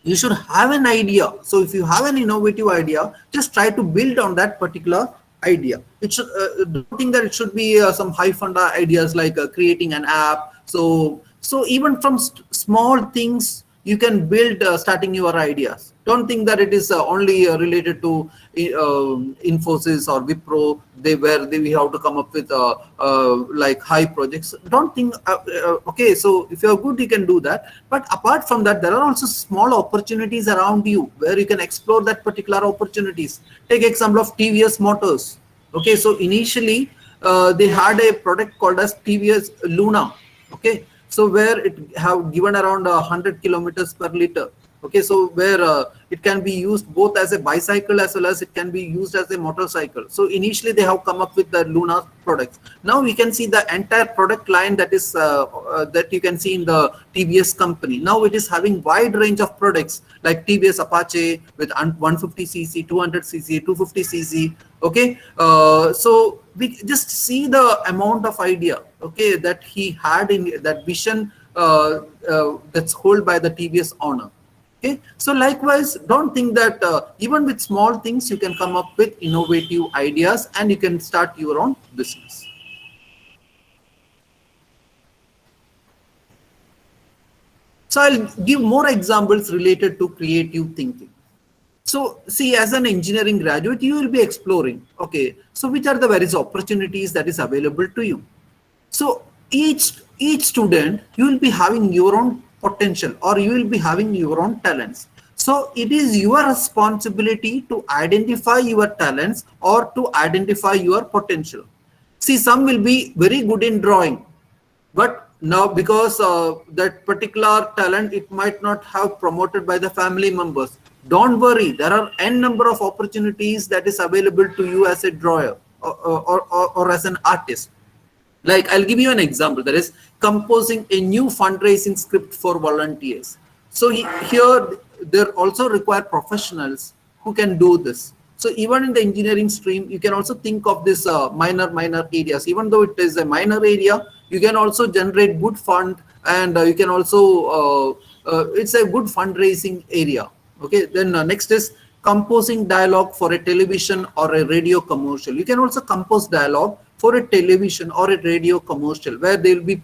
you should have an idea. So if you have an innovative idea, just try to build on that particular idea. It should don't think that it should be some high funda ideas like creating an app. So even from small things you can build starting your ideas. Don't think that it is only related to Infosys or Wipro, where we have to come up with like high projects. Don't think okay, so if you're good you can do that, but apart from that there are also small opportunities around you where you can explore that particular opportunities. Take example of TVS Motors. Okay, so initially they had a product called as TVS Luna. Okay, so where it have given around 100 kilometers per liter. Okay, so where it can be used both as a bicycle as well as it can be used as a motorcycle. So initially they have come up with the Luna products. Now we can see the entire product line that is that you can see in the TVS company. Now it is having wide range of products like TVS Apache with 150cc, 200cc, 250cc. Okay, so we just see the amount of idea, okay, that he had in that vision that's held by the TVS owner. Okay, so likewise, don't think that even with small things you can come up with innovative ideas and you can start your own business. So I'll give more examples related to creative thinking. So see, as an engineering graduate, you will be exploring, okay, so which are the various opportunities that is available to you. So each student, you will be having your own potential or you will be having your own talents. So it is your responsibility to identify your talents or to identify your potential. See, some will be very good in drawing, but now because that particular talent, it might not have promoted by the family members. Don't worry, there are n number of opportunities that is available to you as a drawer or as an artist. Like I'll give you an example, that is composing a new fundraising script for volunteers. So here there also require professionals who can do this. So even in the engineering stream, you can also think of this minor areas. Even though it is a minor area, you can also generate good fund, and you can also it's a good fundraising area. Okay, then next is composing dialogue for a television or a radio commercial. You can also compose dialogue for a television or a radio commercial where they will be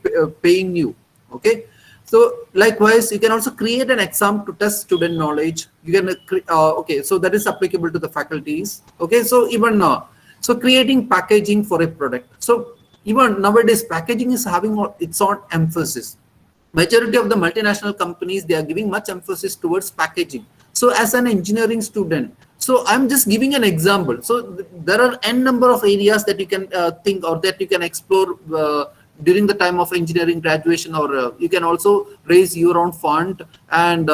paying you. Okay, so likewise you can also create an exam to test student knowledge. You can okay, so that is applicable to the faculties. Okay, so even so creating packaging for a product. So even nowadays packaging is having its own emphasis. Majority of the multinational companies, they are giving much emphasis towards packaging. So as an engineering student, so I'm just giving an example. So there are n number of areas that you can think or that you can explore during the time of engineering graduation, or you can also raise your own fund, and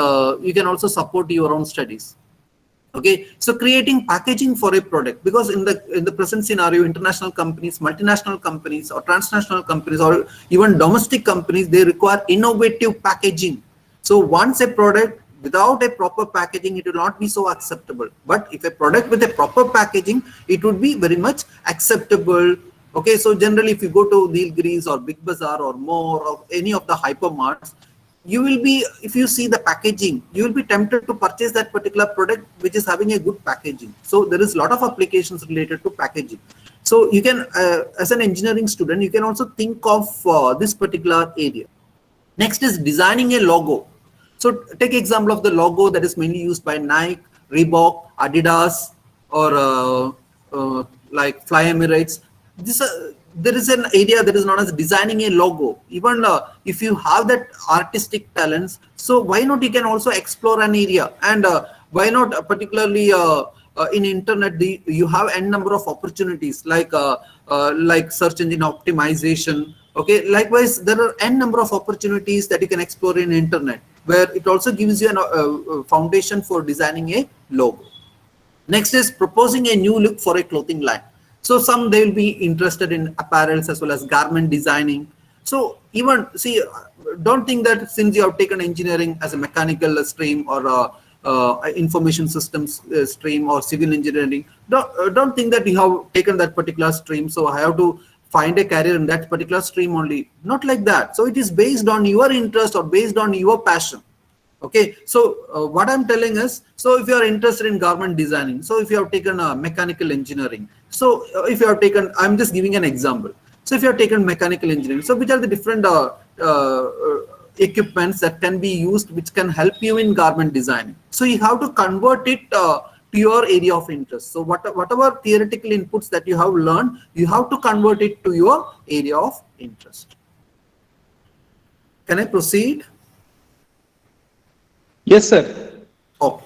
you can also support your own studies. Okay, so creating packaging for a product, because in the present scenario, international companies, multinational companies, or transnational companies, or even domestic companies, they require innovative packaging. So once a product without a proper packaging, it will not be so acceptable. But if a product with a proper packaging, it would be very much acceptable. Okay, so generally, if you go to Nilgiris or Big Bazaar or More or any of the hypermarts, you will be, if you see the packaging, you will be tempted to purchase that particular product which is having a good packaging. So there is a lot of applications related to packaging. So you can, as an engineering student, you can also think of this particular area. Next is designing a logo. So take example of the logo that is mainly used by Nike, Reebok, Adidas, or like Fly Emirates. There is an area that is known as designing a logo. Even if you have that artistic talents, so why not you can also explore an area, and why not particularly in internet you have n number of opportunities like search engine optimization. Okay, likewise there are n number of opportunities that you can explore in internet, where it also gives you a foundation for designing a logo. Next is proposing a new look for a clothing line. So some they will be interested in apparels as well as garment designing. So even see, don't think that since you have taken engineering as a mechanical stream or information systems stream or civil engineering, don't think that you have taken that particular stream, so I have to find a career in that particular stream only. Not like that. So it is based on your interest or based on your passion. Okay, so what I'm telling is, so if you are interested in garment designing, so if you have taken mechanical engineering, so if you have taken, I'm just giving an example. So if you have taken mechanical engineering, so which are the different equipments that can be used, which can help you in garment designing? So you have to convert it to your area of interest. So whatever theoretical inputs that you have learned, you have to convert it to your area of interest. Can I proceed? Yes, sir. Okay.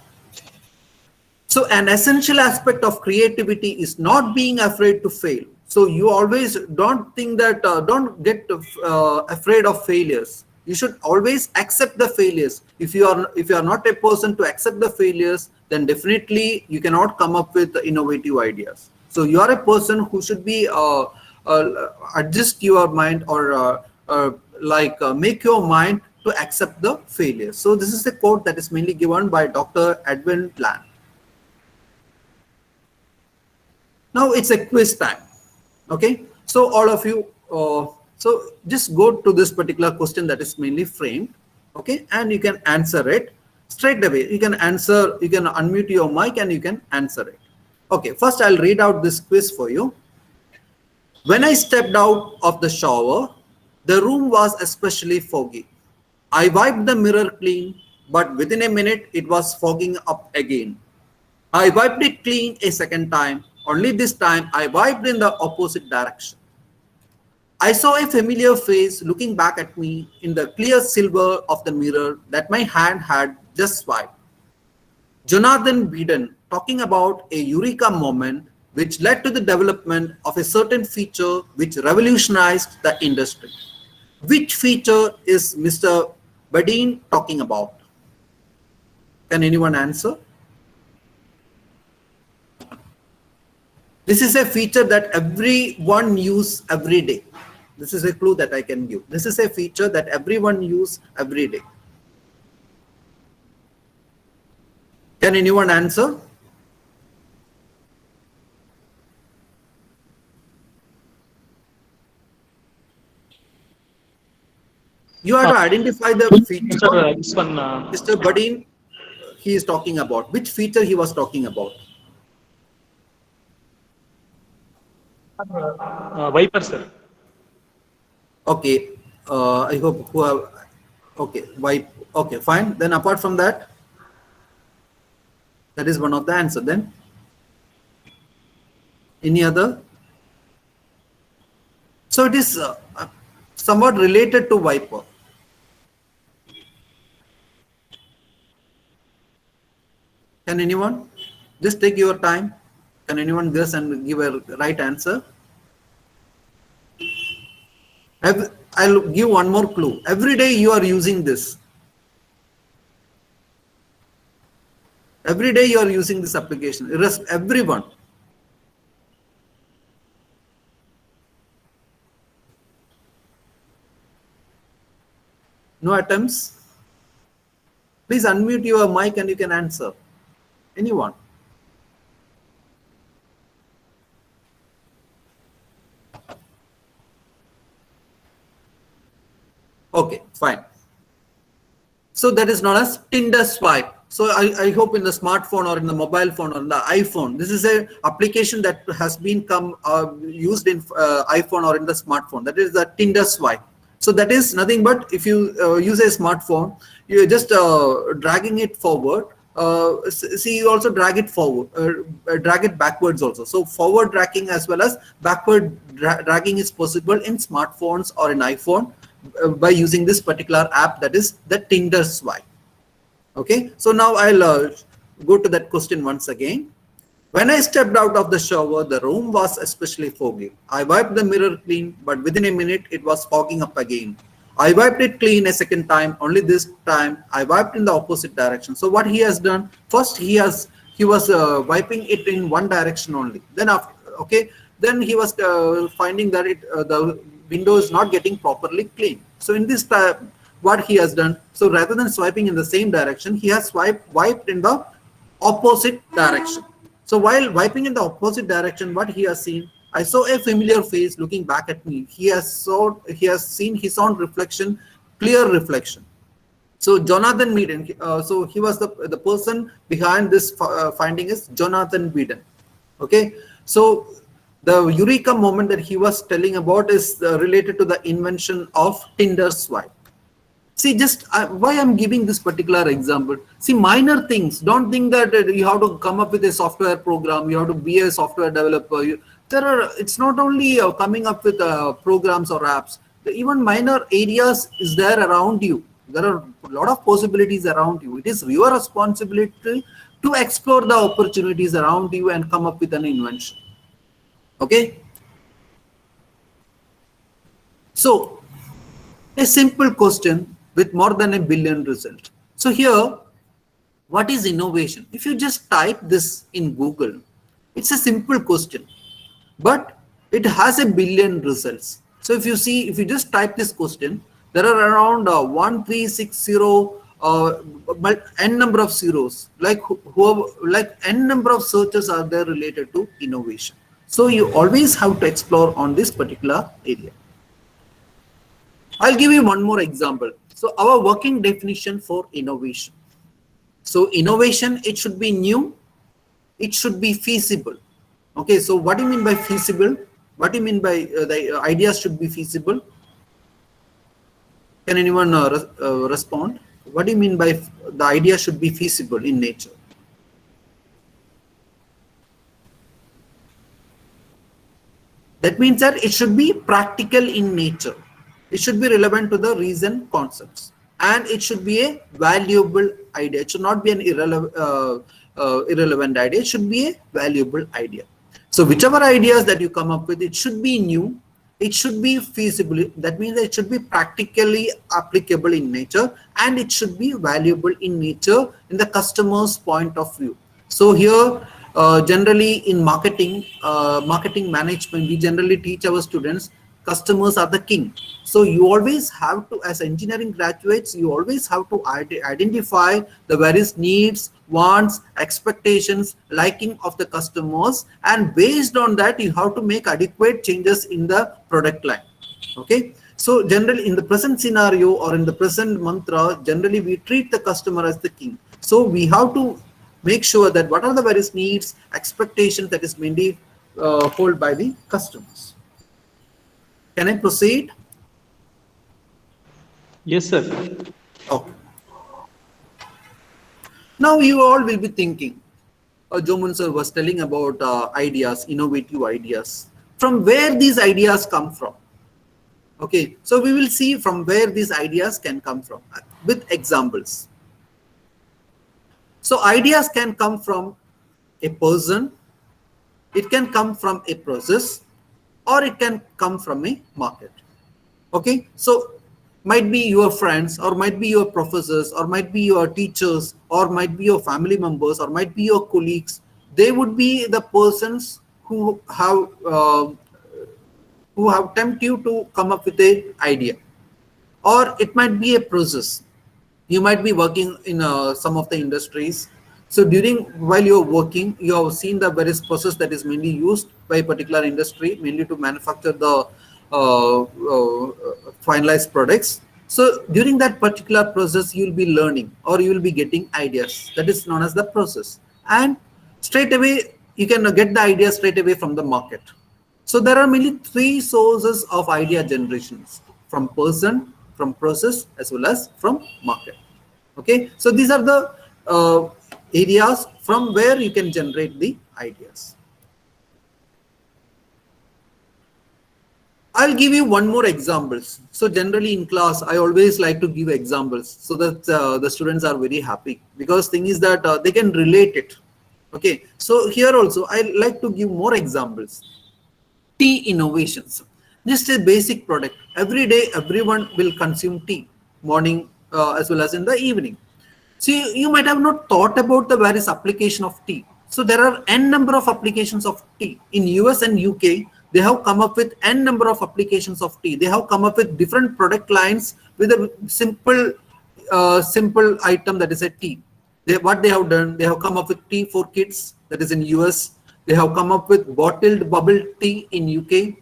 So an essential aspect of creativity is not being afraid to fail. So you always don't think that, don't get afraid of failures. You should always accept the failures. If you are not a person to accept the failures, then definitely you cannot come up with innovative ideas. So you are a person who should be adjust your mind, or make your mind to accept the failure. So this is a quote that is mainly given by Dr. Edwin Land. Now it's a quiz time. Okay, so all of you, so just go to this particular question that is mainly framed. Okay, and you can answer it straight away. You can answer, you can unmute your mic and you can answer it. Okay, first I'll read out this quiz for you. When I stepped out of the shower, the room was especially foggy. I wiped the mirror clean, but within a minute it was fogging up again. I wiped it clean a second time, only this time I wiped in the opposite direction. I saw a familiar face looking back at me in the clear silver of the mirror that my hand had just swiped. Jonathan Beadon talking about a eureka moment which led to the development of a certain feature which revolutionized the industry. Which feature is Mr. Beadon talking about? Can anyone answer? This is a feature that everyone uses every day. This is a clue that I can give. This is a feature that everyone uses every day. Can anyone answer? You have to identify the feature. Sir, this one. Mr. Beadon, he is talking about. Which feature he was talking about? Viper, sir. Okay, I hope who have, okay, wipe, okay, fine. Then apart from that, that is one of the answer. Then any other? So it is somewhat related to Viper. Can anyone? Just take your time. Can anyone guess and give a right answer? I'll give one more clue. Every day you are using this. Every day you are using this application. Everyone. No attempts? Please unmute your mic and you can answer. Anyone? Okay, fine. So that is known as Tinder swipe. So I hope in the smartphone or in the mobile phone or in the iPhone, this is a application that has been used in iPhone or in the smartphone. That is the Tinder swipe. So that is nothing but if you use a smartphone, you're just dragging it forward. See, you also drag it forward, drag it backwards also. So forward dragging as well as backward dragging is possible in smartphones or in iPhone by using this particular app, that is the Tinder swipe. Okay, so now I'll go to that question once again. When I stepped out of the shower, the room was especially foggy. I wiped the mirror clean, but within a minute it was fogging up again. I wiped it clean a second time, only this time I wiped in the opposite direction. So what he has done, first he was wiping it in one direction only. Then after, okay, then he was finding that the window is not getting properly clean. So in this what he has done, so rather than swiping in the same direction, he has wiped in the opposite direction. So while wiping in the opposite direction, what he has seen, I saw a familiar face looking back at me. He has seen his own reflection, clear reflection. So Jonathan Meaden, so he was the person behind this finding is Jonathan Meaden. Okay, so the eureka moment that he was telling about is related to the invention of Tinder swipe. See, just why I'm giving this particular example. See, minor things. Don't think that you have to come up with a software program. You have to be a software developer. It's not only coming up with programs or apps. Even minor areas is there around you. There are a lot of possibilities around you. It is your responsibility to explore the opportunities around you and come up with an invention. Okay. So, a simple question with more than 1 billion results. So here, what is innovation? If you just type this in Google, it's a simple question, but it has 1 billion results. So if you see, if you just type this question, there are around 1360 n number of zeros, like n number of searches are there related to innovation. So you always have to explore on this particular area. I'll give you one more example. So our working definition for innovation. So innovation, it should be new, it should be feasible. Okay, so what do you mean by feasible? What do you mean by the ideas should be feasible? Can anyone respond? What do you mean by the idea should be feasible in nature? That means that it should be practical in nature. It should be relevant to the reason concepts, and it should be a valuable idea. It should not be an irrelevant idea. It should be a valuable idea. So whichever ideas that you come up with, it should be new. It should be feasible. That means that it should be practically applicable in nature, and it should be valuable in nature in the customer's point of view. So here, generally in marketing management, we generally teach our students customers are the king. So you always have to, as engineering graduates, you always have to identify the various needs, wants, expectations, liking of the customers, and based on that you have to make adequate changes in the product line. Okay, so generally in the present scenario or in the present mantra, generally we treat the customer as the king. So we have to make sure that what are the various needs, expectations that is mainly held by the customers. Can I proceed? Yes, sir. Okay. Now you all will be thinking, Joman sir was telling about ideas, innovative ideas. From where these ideas come from? Okay, so we will see from where these ideas can come from with examples. So ideas can come from a person, it can come from a process, or it can come from a market. Okay, so might be your friends, or might be your professors, or might be your teachers, or might be your family members, or might be your colleagues. They would be the persons who have tempt you to come up with a idea, or it might be a process. You might be working in some of the industries. So while you're working, you have seen the various process that is mainly used by a particular industry, mainly to manufacture the finalized products. So during that particular process, you'll be learning, or you will be getting ideas. That is known as the process. And straight away, you can get the idea straight away from the market. So there are mainly three sources of idea generations: from person, from process, as well as from market. Okay, so these are the areas from where you can generate the ideas. I'll give you one more examples. So generally in class, I always like to give examples so that the students are very happy, because thing is that they can relate it. Okay, so here also I like to give more examples. Tea innovations. Just a basic product. Every day, everyone will consume tea, morning as well as in the evening. So you might have not thought about the various application of tea. So there are n number of applications of tea. In US and UK, they have come up with n number of applications of tea. They have come up with different product lines with a simple item, that is a tea. What they have done, they have come up with tea for kids, that is in US. They have come up with bottled bubble tea in UK.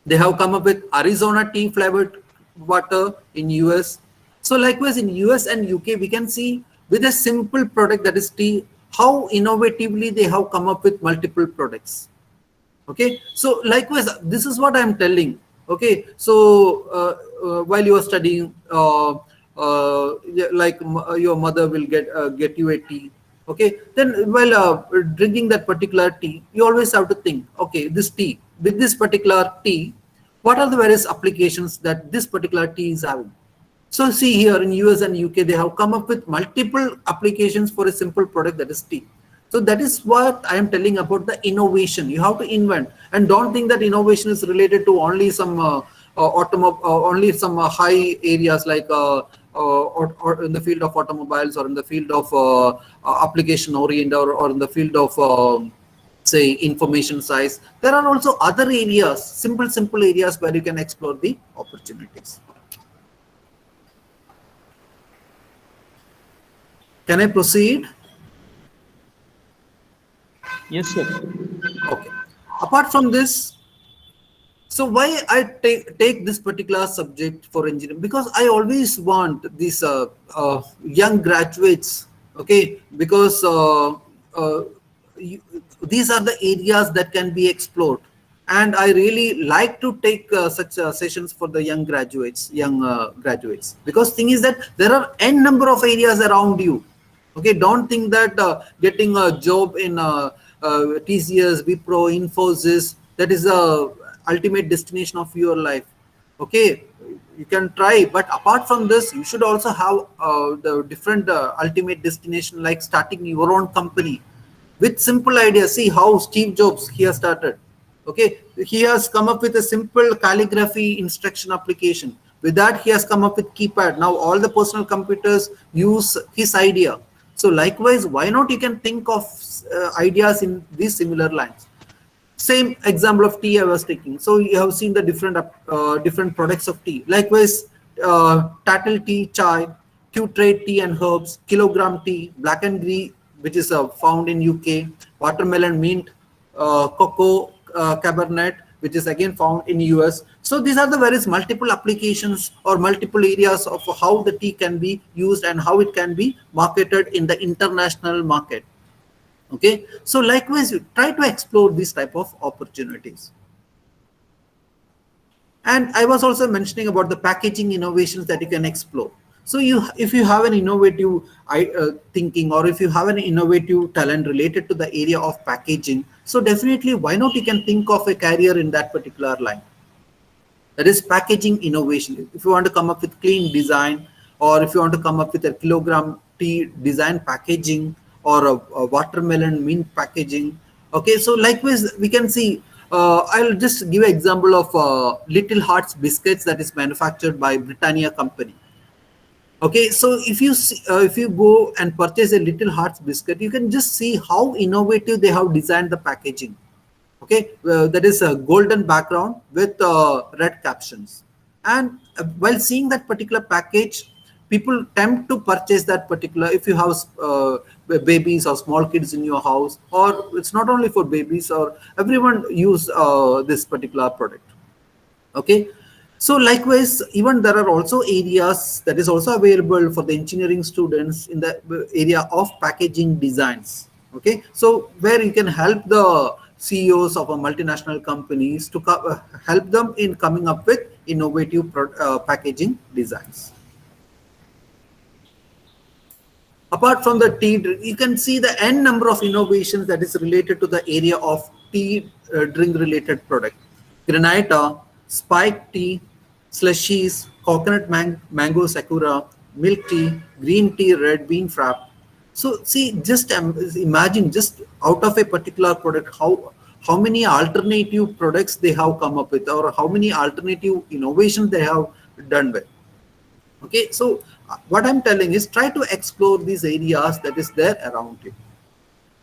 They have come up with Arizona tea flavored water in US. So likewise in US and UK, we can see with a simple product, that is tea, how innovatively they have come up with multiple products. Okay, so likewise, this is what I am telling. Okay, so while you are studying, your mother will get you a tea. Okay, then while drinking that particular tea, you always have to think, okay, this tea, with this particular tea, what are the various applications that this particular tea is having? So see here in US and UK, they have come up with multiple applications for a simple product, that is tea. So that is what I am telling about the innovation. You have to invent, and don't think that innovation is related to only some only some high areas like or in the field of automobiles, or in the field of application oriented, or in the field of say information science. There are also other areas, simple areas where you can explore the opportunities. Can I proceed? Yes, sir. Okay. Apart from this, so why I take this particular subject for engineering? Because I always want these young graduates, okay, because these are the areas that can be explored. And I really like to take such sessions for the young graduates, because thing is that there are n number of areas around you. Okay, don't think that getting a job in TCS, Wipro, Infosys, that is the ultimate destination of your life. Okay, you can try, but apart from this, you should also have the different ultimate destination, like starting your own company with simple ideas. See how Steve Jobs, he has started. Okay, he has come up with a simple calligraphy instruction application. With that, he has come up with keypad. Now all the personal computers use his idea. So likewise, why not you can think of ideas in these similar lines. Same example of tea I was taking. So you have seen the different products of tea. Likewise, Tattle tea, chai, Q-Trade tea and herbs, kilogram tea, black and green, which is found in UK, watermelon mint, cocoa cabernet, which is again found in US. So these are the various multiple applications or multiple areas of how the tea can be used and how it can be marketed in the international market. Okay, so likewise, you try to explore these type of opportunities. And I was also mentioning about the packaging innovations that you can explore. So if you have an innovative thinking, or if you have an innovative talent related to the area of packaging, so definitely why not you can think of a career in that particular line. That is packaging innovation. If you want to come up with clean design, or if you want to come up with a kilogram tea design packaging, or a watermelon mint packaging. Okay, so likewise we can see. I'll just give an example of Little Hearts biscuits that is manufactured by Britannia company. Okay, so if you see, if you go and purchase a Little Hearts biscuit, you can just see how innovative they have designed the packaging. Okay, that is a golden background with red captions, and while seeing that particular package, people tempt to purchase that particular. If you have babies or small kids in your house, or it's not only for babies, or everyone use this particular product. Okay, so likewise, even there are also areas that is also available for the engineering students in the area of packaging designs. Okay, so where you can help the CEOs of a multinational companies to help them in coming up with innovative packaging designs. Apart from the tea, you can see the n number of innovations that is related to the area of tea drink related product. Granita, spike tea, slushies, coconut mango sakura, milk tea, green tea, red bean frap. So see, just imagine, just out of a particular product, how many alternative products they have come up with, or how many alternative innovations they have done with. Okay, so what I'm telling is try to explore these areas that is there around you.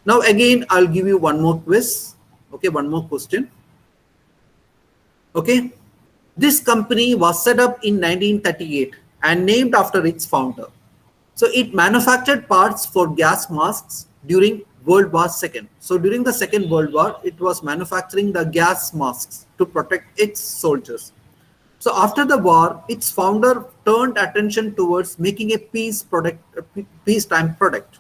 Now again, I'll give you one more quiz. Okay, one more question. Okay, this company was set up in 1938 and named after its founder. So it manufactured parts for gas masks during World War II. So during the Second World War, it was manufacturing the gas masks to protect its soldiers. So after the war, its founder turned attention towards making a peacetime product.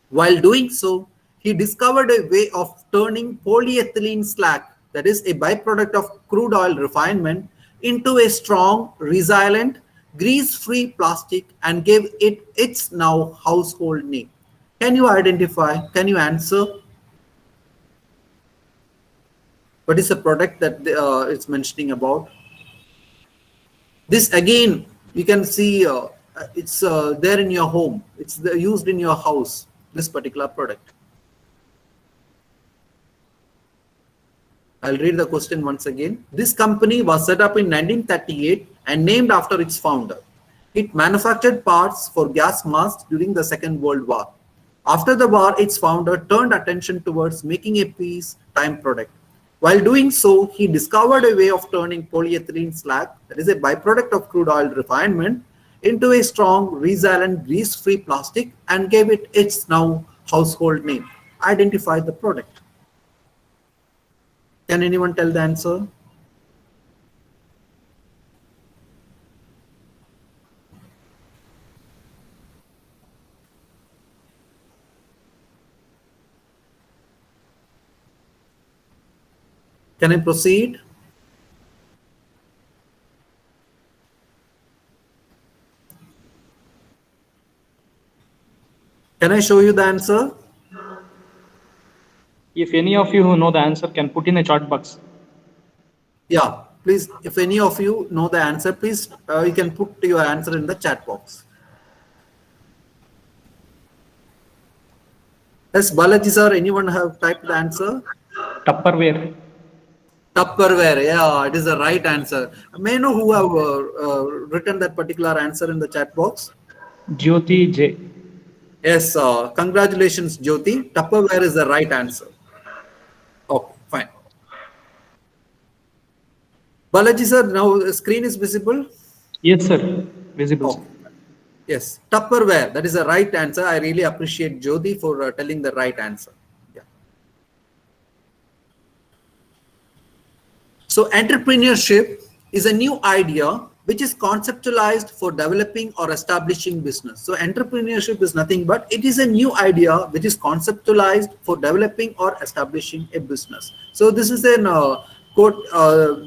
While doing so, he discovered a way of turning polyethylene slag, that is a byproduct of crude oil refinement, into a strong, resilient, grease-free plastic and gave it its now household name. Can you identify? Can you answer? What is the product that it's mentioning about? This again, you can see it's there in your home. It's used in your house, this particular product. I'll read the question once again. This company was set up in 1938 and named after its founder. It manufactured parts for gas masks during the Second World War. After the war, its founder turned attention towards making a peacetime product. While doing so, he discovered a way of turning polyethylene slag, that is a byproduct of crude oil refinement, into a strong, resilient, grease-free plastic and gave it its now household name. Identify the product. Can anyone tell the answer? Can I proceed? Can I show you the answer? If any of you who know the answer can put in a chat box. Yeah, please, if any of you know the answer, please, you can put your answer in the chat box. Yes, Balaji sir, anyone have typed the answer? Tupperware. Tupperware, yeah, it is the right answer. May I know who have written that particular answer in the chat box? Jyoti J. Yes, congratulations, Jyoti. Tupperware is the right answer. Okay, fine. Balaji sir, now the screen is visible? Yes, sir. Visible. Okay. Yes, Tupperware, that is the right answer. I really appreciate Jyoti for telling the right answer. Yeah. So entrepreneurship is a new idea which is conceptualized for developing or establishing business. So entrepreneurship is nothing but it is a new idea which is conceptualized for developing or establishing a business. So this is an quote,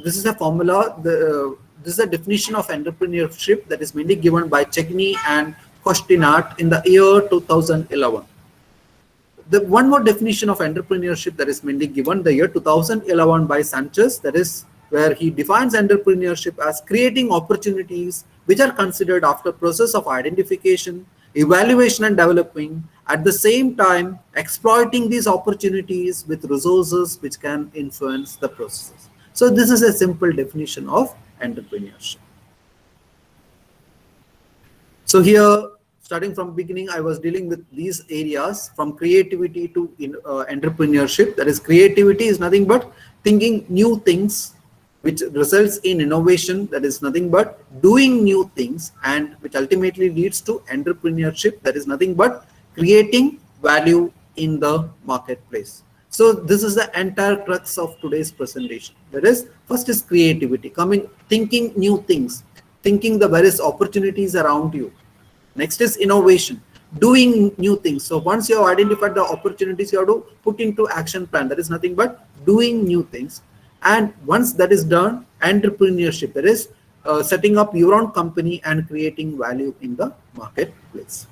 this is a formula, this is a definition of entrepreneurship that is mainly given by Chegny and Kostinat in the year 2011. The one more definition of entrepreneurship that is mainly given the year 2011 by Sanchez, that is where he defines entrepreneurship as creating opportunities which are considered after process of identification, evaluation and developing, at the same time exploiting these opportunities with resources which can influence the processes. So this is a simple definition of entrepreneurship. So here, starting from beginning, I was dealing with these areas from creativity to entrepreneurship. That is, creativity is nothing but thinking new things, which results in innovation. That is nothing but doing new things, and which ultimately leads to entrepreneurship. That is nothing but creating value in the marketplace. So this is the entire crux of today's presentation. That is, first is creativity, thinking new things, thinking the various opportunities around you. Next is innovation, doing new things. So once you have identified the opportunities, you have to put into action plan. That is nothing but doing new things. And once that is done, entrepreneurship, that is setting up your own company and creating value in the marketplace.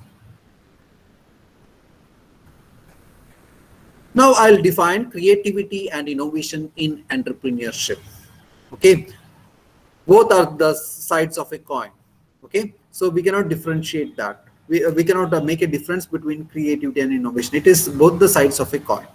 Now I'll define creativity and innovation in entrepreneurship. Okay, both are the sides of a coin. Okay, so we cannot differentiate that. We cannot make a difference between creativity and innovation. It is both the sides of a coin.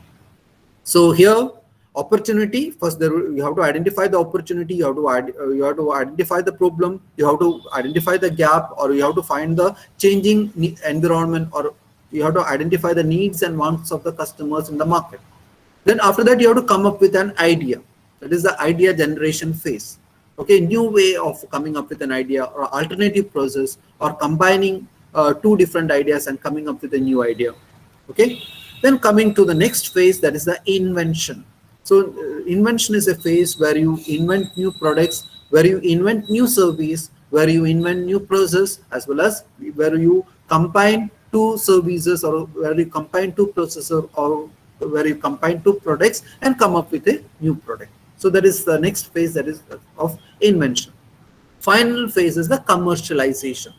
So here, opportunity, first you have to identify the opportunity, you have to identify the problem, you have to identify the gap, or you have to find the changing environment, or you have to identify the needs and wants of the customers in the market. Then after that, you have to come up with an idea. That is the idea generation phase. Okay, new way of coming up with an idea, or alternative process, or combining two different ideas and coming up with a new idea. Okay, then coming to the next phase, that is the invention. So invention is a phase where you invent new products, where you invent new service, where you invent new process, as well as where you combine two services, or where you combine two processes, or where you combine two products and come up with a new product. So that is the next phase, that is of invention. Final phase is the commercialization.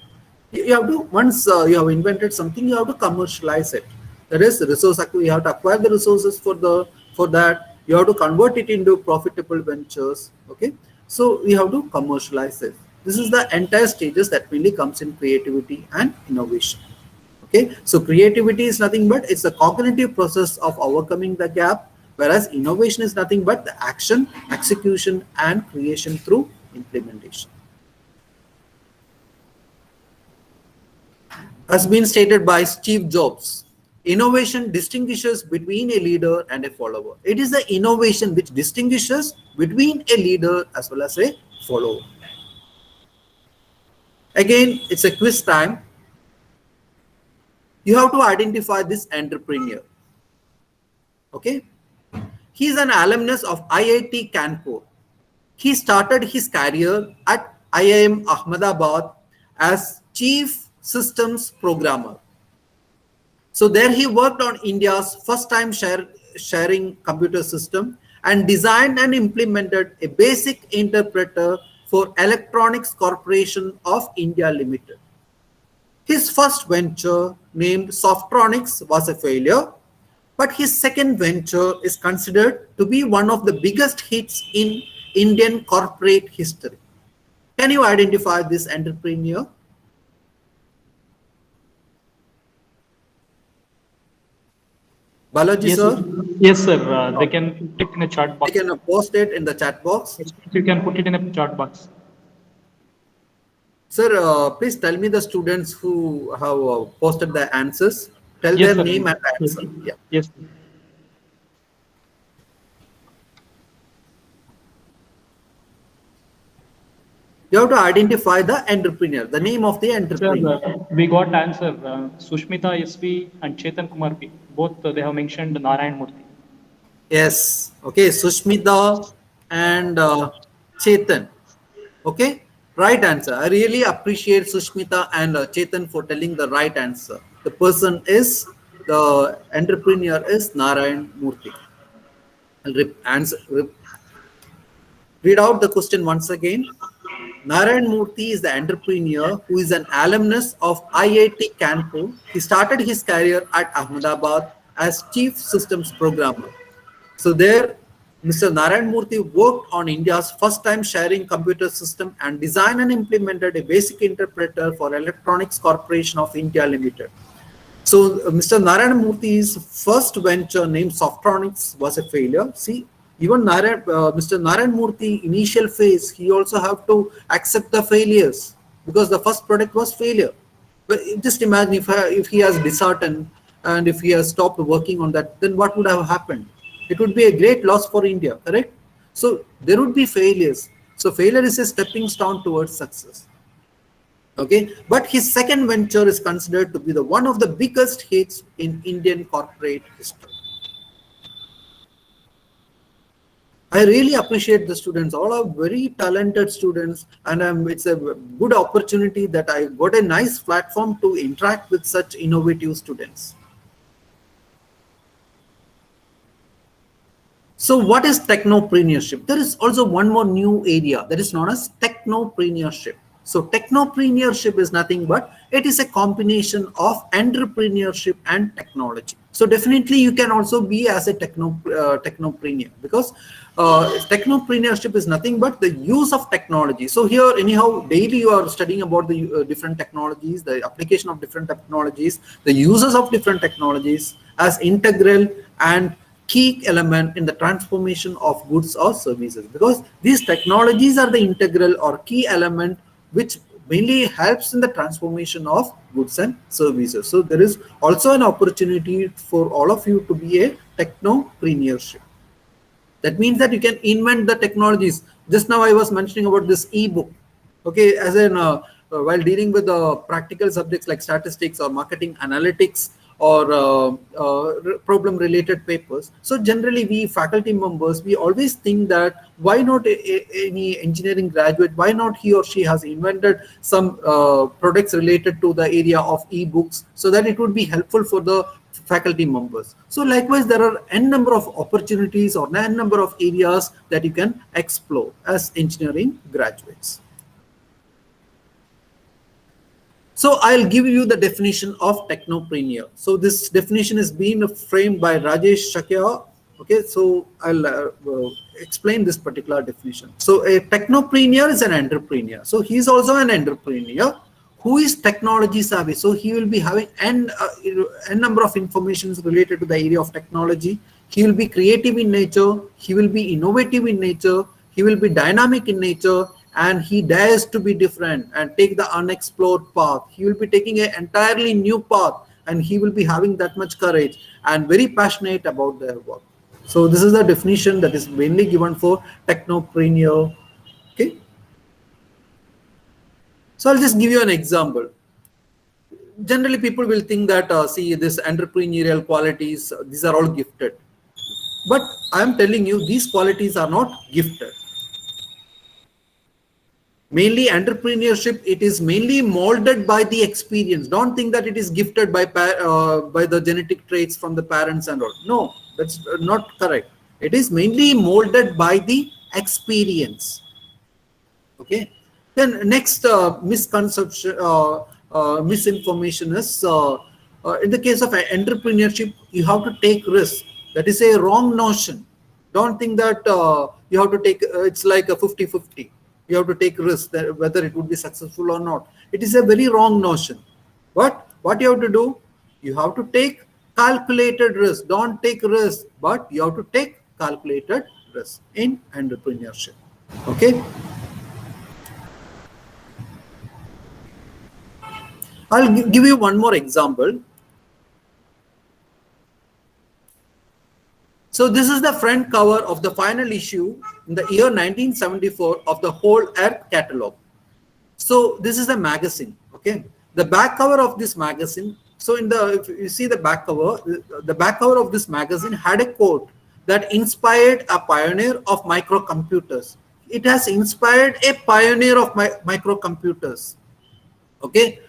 You have to, once you have invented something, you have to commercialize it. That is resource, you have to acquire the resources for that. You have to convert it into profitable ventures. Okay, so we have to commercialize it. This is the entire stages that really comes in creativity and innovation. Okay, so creativity is nothing but it's a cognitive process of overcoming the gap, whereas innovation is nothing but the action, execution, and creation through implementation. As been stated by Steve Jobs, innovation distinguishes between a leader and a follower. It is the innovation which distinguishes between a leader as well as a follower. Again, it's a quiz time. You have to identify this entrepreneur. Okay, he is an alumnus of IIT Kanpur. He started his career at IIM Ahmedabad as Chief Systems Programmer. So there he worked on India's first time sharing computer system and designed and implemented a basic interpreter for Electronics Corporation of India Limited. His first venture, named Softronics, was a failure, but his second venture is considered to be one of the biggest hits in Indian corporate history. Can you identify this entrepreneur? Balaji, Yes, sir? yes, sir. They can put it in a chat box. You can post it in the chat box. You can put it in a chat box. Sir, please tell me the students who have posted the answers. Tell Yes, their sir. name and Yes. answer. Yeah. Yes. You have to identify the entrepreneur, the name of the Sir, entrepreneur. we got answer. Sushmita SV and Chetan Kumar P. Both they have mentioned Narayan Murthy. Yes. Okay. Sushmita and Chetan. Okay. Right answer. I really appreciate Sushmita and Chetan for telling the right answer. The person is, the entrepreneur is Narayan Murthy. I'll read out the question once again. Narayan Murthy is the entrepreneur who is an alumnus of IIT Kanpur. He started his career at Ahmedabad as Chief Systems Programmer. So there, Mr. Narayan Murthy worked on India's first time sharing computer system and designed and implemented a basic interpreter for Electronics Corporation of India Limited. So Mr. Narayana Murthy's first venture named Softronics was a failure. See, even Mr. Narayana Murthy initial phase, he also have to accept the failures because the first product was failure. But just imagine if he has disheartened and if he has stopped working on that, then what would have happened? It would be a great loss for India, correct? So there would be failures. So failure is a stepping stone towards success. Okay, but his second venture is considered to be the one of the biggest hits in Indian corporate history. I really appreciate the students. All are very talented students, and it's a good opportunity that I got a nice platform to interact with such innovative students. So what is technopreneurship? There is also one more new area that is known as technopreneurship. So technopreneurship is nothing but it is a combination of entrepreneurship and technology. So definitely you can also be as a technopreneur, because technopreneurship is nothing but the use of technology. So here anyhow daily you are studying about the different technologies, the application of different technologies, the uses of different technologies as integral and key element in the transformation of goods or services, because these technologies are the integral or key element which mainly helps in the transformation of goods and services. So there is also an opportunity for all of you to be a technopreneurship. That means that you can invent the technologies. Just now I was mentioning about this e-book. Okay, as in while dealing with practical subjects like statistics or marketing analytics or problem related papers. So generally we faculty members, we always think that why not any engineering graduate, why not he or she has invented some products related to the area of e-books so that it would be helpful for the faculty members. So likewise there are n number of opportunities or n number of areas that you can explore as engineering graduates. So I'll give you the definition of technopreneur. So this definition is being framed by Rajesh Shakya. Okay, so I'll explain this particular definition. So a technopreneur is an entrepreneur. So he's also an entrepreneur who is technology savvy. So he will be having n number of informations related to the area of technology. He will be creative in nature. He will be innovative in nature. He will be dynamic in nature. And he dares to be different and take the unexplored path. He will be taking an entirely new path, and he will be having that much courage and very passionate about their work. So this is the definition that is mainly given for technopreneur. Okay. So I'll just give you an example. Generally, people will think that see, this entrepreneurial qualities, these are all gifted. But I am telling you, these qualities are not gifted. Mainly entrepreneurship, it is mainly molded by the experience. Don't think that it is gifted by the genetic traits from the parents and all. No, that's not correct. It is mainly molded by the experience. Okay. Then next misconception, misinformation is in the case of entrepreneurship, you have to take risk. That is a wrong notion. Don't think that you have to take, it's like a 50-50. You have to take risks, whether it would be successful or not. It is a very wrong notion. But what you have to do, you have to take calculated risk. Don't take risk, but you have to take calculated risk in entrepreneurship. Okay. I'll give you one more example. So this is the front cover of the final issue in the year 1974 of the Whole Earth catalog. So this is a magazine. Okay, the back cover of this magazine. So if you see the back cover of this magazine had a quote that inspired a pioneer of microcomputers. It has inspired a pioneer of microcomputers. Okay,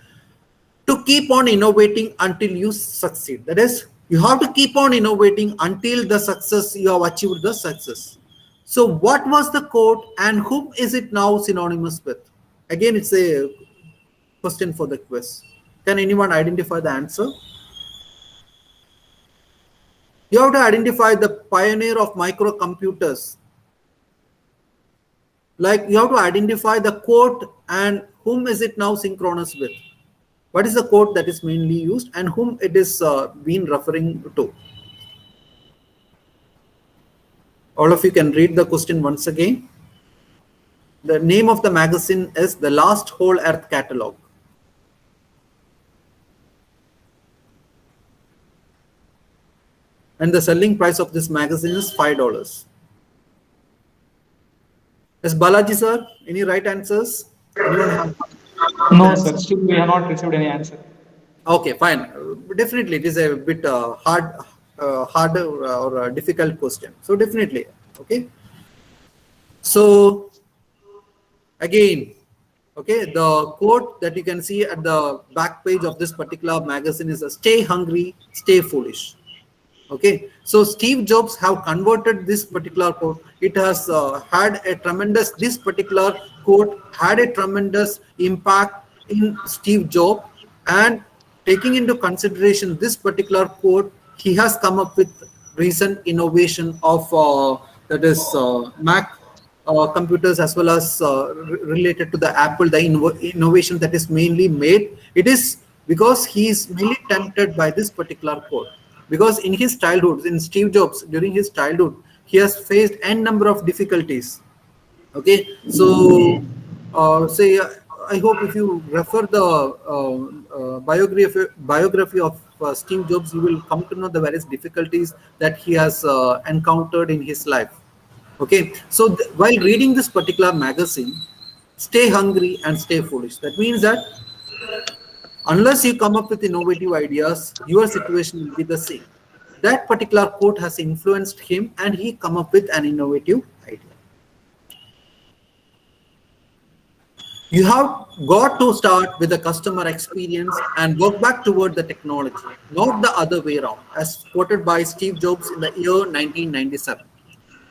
to keep on innovating until you succeed. That is, you have to keep on innovating until the success you have achieved the success. So what was the quote and whom is it now synonymous with? Again, it's a question for the quiz. Can anyone identify the answer? You have to identify the pioneer of microcomputers. Like you have to identify the quote and whom is it now synchronous with. What is the quote that is mainly used and whom it is been referring to? All of you can read the question once again. The name of the magazine is The Last Whole Earth Catalog. And the selling price of this magazine is $5. Yes, Balaji sir, any right answers? Anyone have No, sir. Still, we have not received any answer. Okay, fine. Definitely, it is a bit harder or a difficult question. So definitely, okay. So again, okay, the quote that you can see at the back page of this particular magazine is "Stay hungry, stay foolish." Okay, so Steve Jobs have converted this particular quote. It has had a tremendous, this particular quote had a tremendous impact in Steve Jobs, and taking into consideration this particular quote, he has come up with recent innovation of that is Mac computers, as well as related to the Apple, the innovation that is mainly made. It is because he is mainly tempted by this particular quote. Because in his childhood, in Steve Jobs, during his childhood, he has faced n number of difficulties. Okay, so say I hope if you refer the biography of Steve Jobs, you will come to know the various difficulties that he has encountered in his life. Okay, so while reading this particular magazine, stay hungry and stay foolish. That means that unless you come up with innovative ideas, your situation will be the same. That particular quote has influenced him, and he come up with an innovative idea. You have got to start with the customer experience and work back toward the technology, not the other way around, as quoted by Steve Jobs in the year 1997.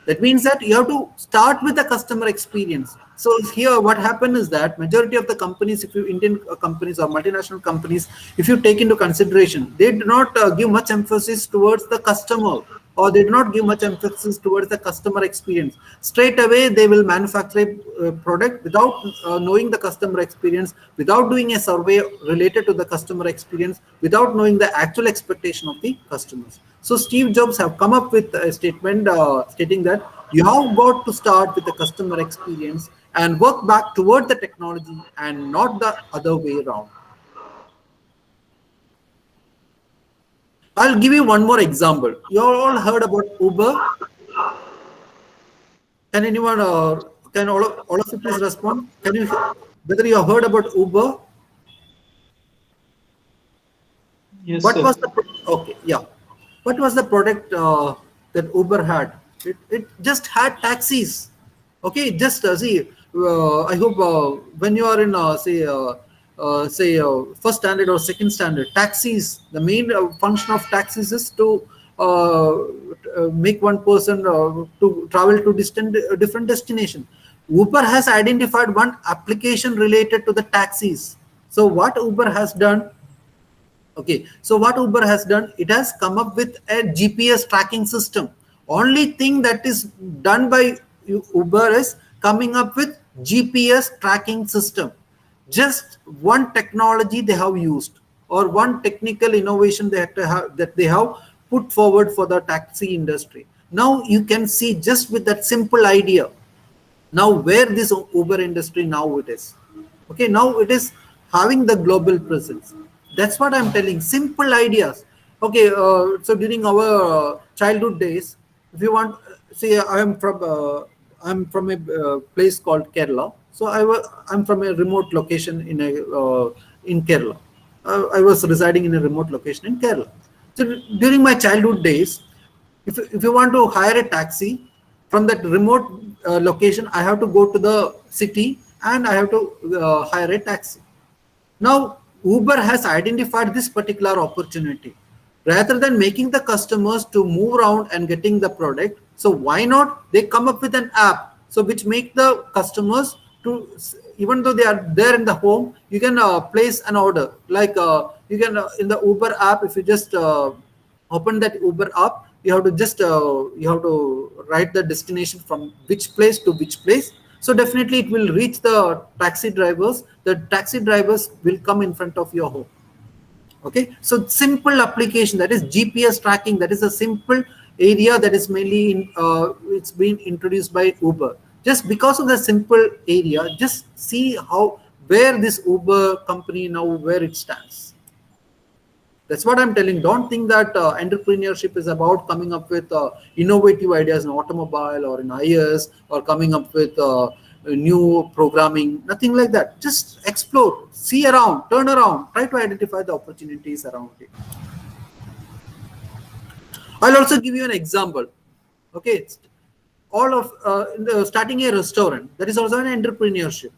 That means that you have to start with the customer experience. So here what happened is that majority of the companies, if you Indian companies or multinational companies, if you take into consideration, they do not give much emphasis towards the customer, or they do not give much emphasis towards the customer experience. Straight away, they will manufacture a product without knowing the customer experience, without doing a survey related to the customer experience, without knowing the actual expectation of the customers. So Steve Jobs have come up with a statement stating that you have got to start with the customer experience and work back toward the technology and not the other way around. I'll give you one more example. You all heard about Uber. Can anyone, can all of you please respond? Can you, whether you have heard about Uber? Yes, What sir. was the, okay, yeah. What was the product that Uber had? It just had taxis. Okay, just see, I hope when you are in, say first standard or second standard, taxis, the main function of taxis is to make one person to travel to different destination. Uber has identified one application related to the taxis. So what Uber has done, okay, so what Uber has done, it has come up with a GPS tracking system. Only thing that is done by Uber is coming up with GPS tracking system. Just one technology they have used, or one technical innovation that they have put forward for the taxi industry. Now you can see, just with that simple idea, now where this Uber industry now it is. Okay, now it is having the global presence. That's what I'm telling, simple ideas. Okay, so during our childhood days, if you want, see, I'm from a place called Kerala. So I'm from a remote location in Kerala. I was residing in a remote location in Kerala. So during my childhood days, if you want to hire a taxi from that remote location, I have to go to the city and I have to hire a taxi. Now Uber has identified this particular opportunity. Rather than making the customers to move around and getting the product, so why not they come up with an app, so which make the customers to, even though they are there in the home, you can place an order. Like you can in the Uber app, if you just open that Uber app, you have to just you have to write the destination from which place to which place. So definitely it will reach the taxi drivers. The taxi drivers will come in front of your home. Okay, so simple application, that is GPS tracking, that is a simple area that is mainly in, it's been introduced by Uber. Just because of the simple area, just see how, where this Uber company now, where it stands. That's what I'm telling. Don't think that entrepreneurship is about coming up with innovative ideas in automobile or in IS, or coming up with new programming. Nothing like that. Just explore, see around, turn around, try to identify the opportunities around it. I'll also give you an example. Okay, all of starting a restaurant, that is also an entrepreneurship.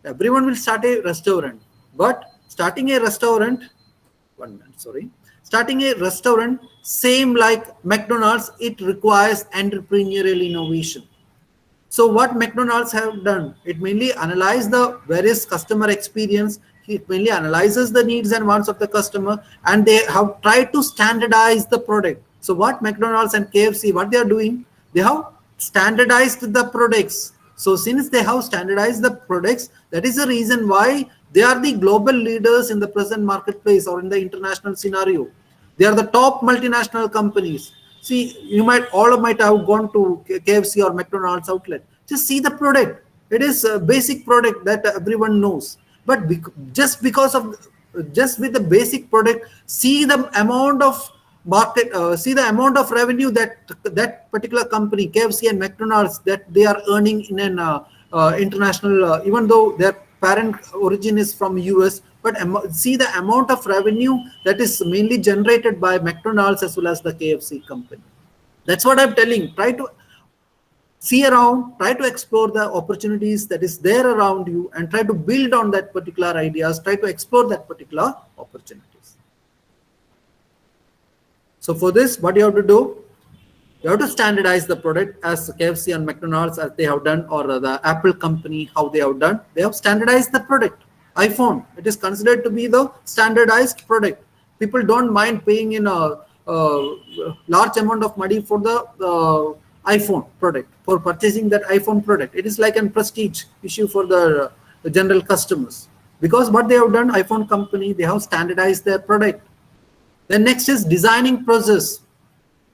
Everyone will start a restaurant, but starting a restaurant, starting a restaurant, same like McDonald's, it requires entrepreneurial innovation. So what McDonald's have done, it mainly analyze the various customer experience, it mainly analyzes the needs and wants of the customer, and they have tried to standardize the product. So what McDonald's and KFC, what they are doing, they have standardized the products. So since they have standardized the products, that is the reason why they are the global leaders in the present marketplace or in the international scenario. They are the top multinational companies. See, you might, all might have gone to KFC or McDonald's outlet. Just see the product. It is a basic product that everyone knows. But just with the basic product, see the amount of market, see the amount of revenue that particular company, KFC and McDonald's, that they are earning in an international, even though their parent origin is from US, but see the amount of revenue that is mainly generated by McDonald's as well as the KFC company. That's what I'm telling. Try to see around, try to explore the opportunities that is there around you, and try to build on that particular ideas, try to explore that particular opportunities. So for this, what you have to do, you have to standardize the product as KFC and McDonald's as they have done, or the Apple company, how they have done. They have standardized the product. iPhone, it is considered to be the standardized product. People don't mind paying in a large amount of money for the iPhone product, for purchasing that iPhone product. It is like a prestige issue for the general customers, because what they have done, iPhone company, they have standardized their product. Then next is designing process.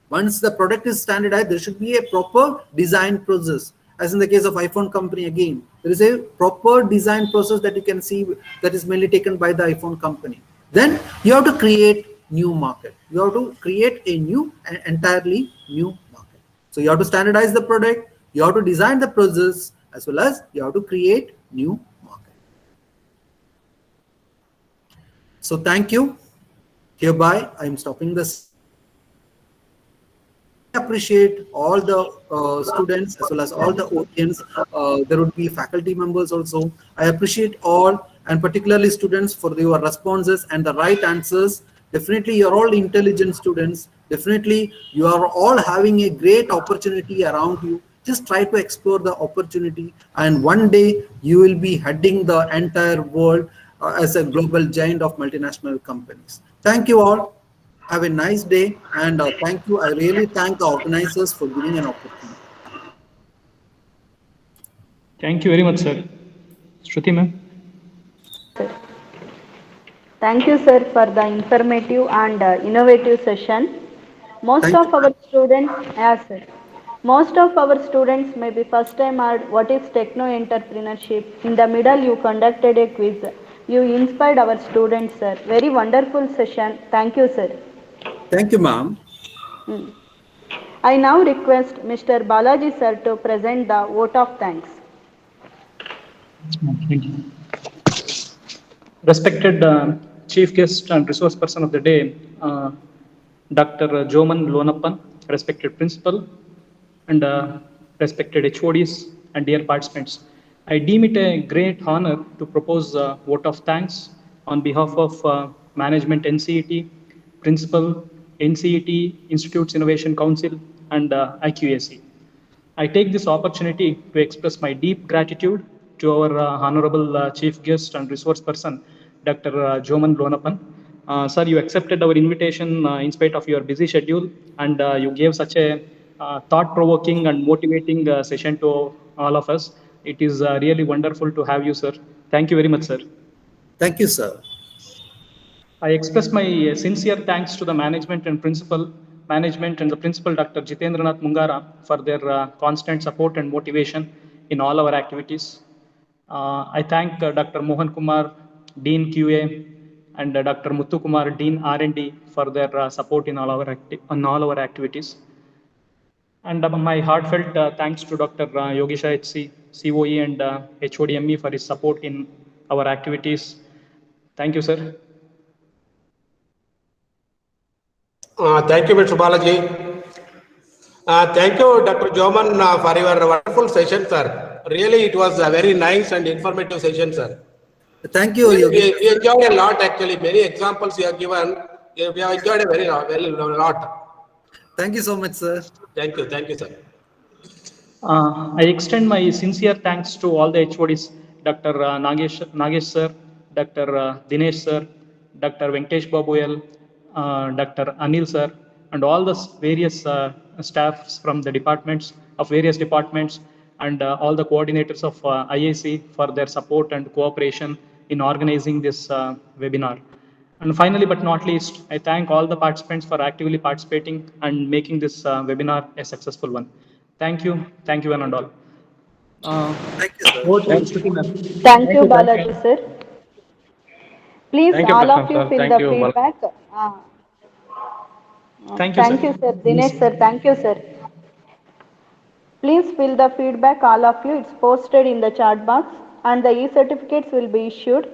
Once the product is standardized, there should be a proper design process. As in the case of iPhone company, again, there is a proper design process that you can see that is mainly taken by the iPhone company. Then you have to create new market. You have to create an entirely new market. So you have to standardize the product, you have to design the process, as well as you have to create new market. So thank you. Hereby, I am stopping this. I appreciate all the students as well as all the audience. There would be faculty members also. I appreciate all, and particularly students, for your responses and the right answers. Definitely you're all intelligent students. Definitely you are all having a great opportunity around you. Just try to explore the opportunity, and one day you will be heading the entire world as a global giant of multinational companies. Thank you all. Have a nice day, and thank you. I really thank the organizers for giving an opportunity. Thank you very much, sir. Shruti ma'am. Thank you, sir, for the informative and innovative session. Most of our students, yes, sir. Most of our students may be first time heard what is techno entrepreneurship. In the middle, you conducted a quiz. You inspired our students, sir. Very wonderful session. Thank you, sir. Thank you, ma'am. I now request Mr. Balaji, sir, to present the vote of thanks. Thank you. Respected Chief Guest and Resource Person of the Day, Dr. Joman Lonappan, respected Principal, and respected HODs and dear participants. I deem it a great honor to propose a vote of thanks on behalf of Management NCET, Principal, NCET, Institutes Innovation Council, and IQAC. I take this opportunity to express my deep gratitude to our Honorable Chief Guest and Resource Person, Dr. Joman Lonappan. Sir, you accepted our invitation in spite of your busy schedule, and you gave such a thought-provoking and motivating session to all of us. It is really wonderful to have you, sir. Thank you very much, sir. Thank you, sir. I express my sincere thanks to the management and the principal, Dr. Jitendranath Mungara, for their constant support and motivation in all our activities. I thank Dr. Mohan Kumar, Dean QA, and Dr. Muthu Kumar, Dean R&D, for their support in all our activities. And my heartfelt thanks to Dr. Yogisha HC, COE, and HODME for his support in our activities. Thank you, sir. Thank you, Mr. Balaji. Thank you, Dr. Joman, for your wonderful session, sir. Really, it was a very nice and informative session, sir. Thank you, We Yogi. enjoyed a lot, actually. Many examples you have given. We have enjoyed a very lot. Thank you so much, sir. Thank you, sir. I extend my sincere thanks to all the HODs, Dr. Nagesh sir, Dr. Dinesh sir, Dr. Venkatesh Babu, Dr. Anil sir, and all the various staffs from the various departments, and all the coordinators of IAC for their support and cooperation in organizing this webinar. And finally, but not least, I thank all the participants for actively participating and making this webinar a successful one. Thank you, one and all. Thank you, sir. Over to Shruti, ma'am. Thank you, Balaji sir. Please, Thank you, all of Prashant, you sir. fill Thank the you, Bal- feedback. Thank you, Thank sir. you, sir. Dinesh sir, thank you, sir. Please fill the feedback, all of you. It's posted in the chat box, and the e-certificates will be issued.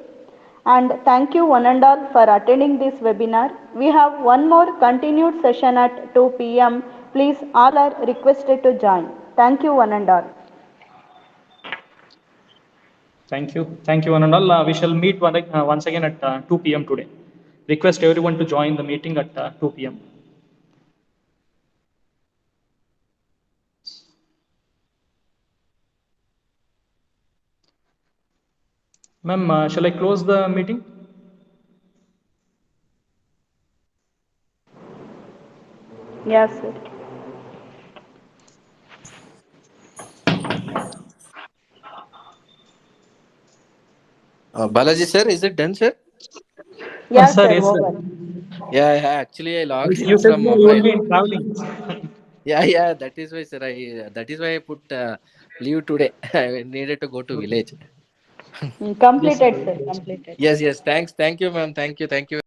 And thank you one and all for attending this webinar. We have one more continued session at 2 p.m. Please, all are requested to join. Thank you one and all. Thank you, one and all. We shall meet once again at 2 p.m. today. Request everyone to join the meeting at 2 p.m. Ma'am, shall I close the meeting? Yes, sir. Balaji sir, is it done, sir? Yes, sir, sir, yes, sir. over. Yeah, actually I logged You in said from you will mobile. be in traveling. Yeah, that is why, sir. That is why I put leave today. I needed to go to village. Completed, sir, completed. Yes. Thanks. Thank you, ma'am. Thank you.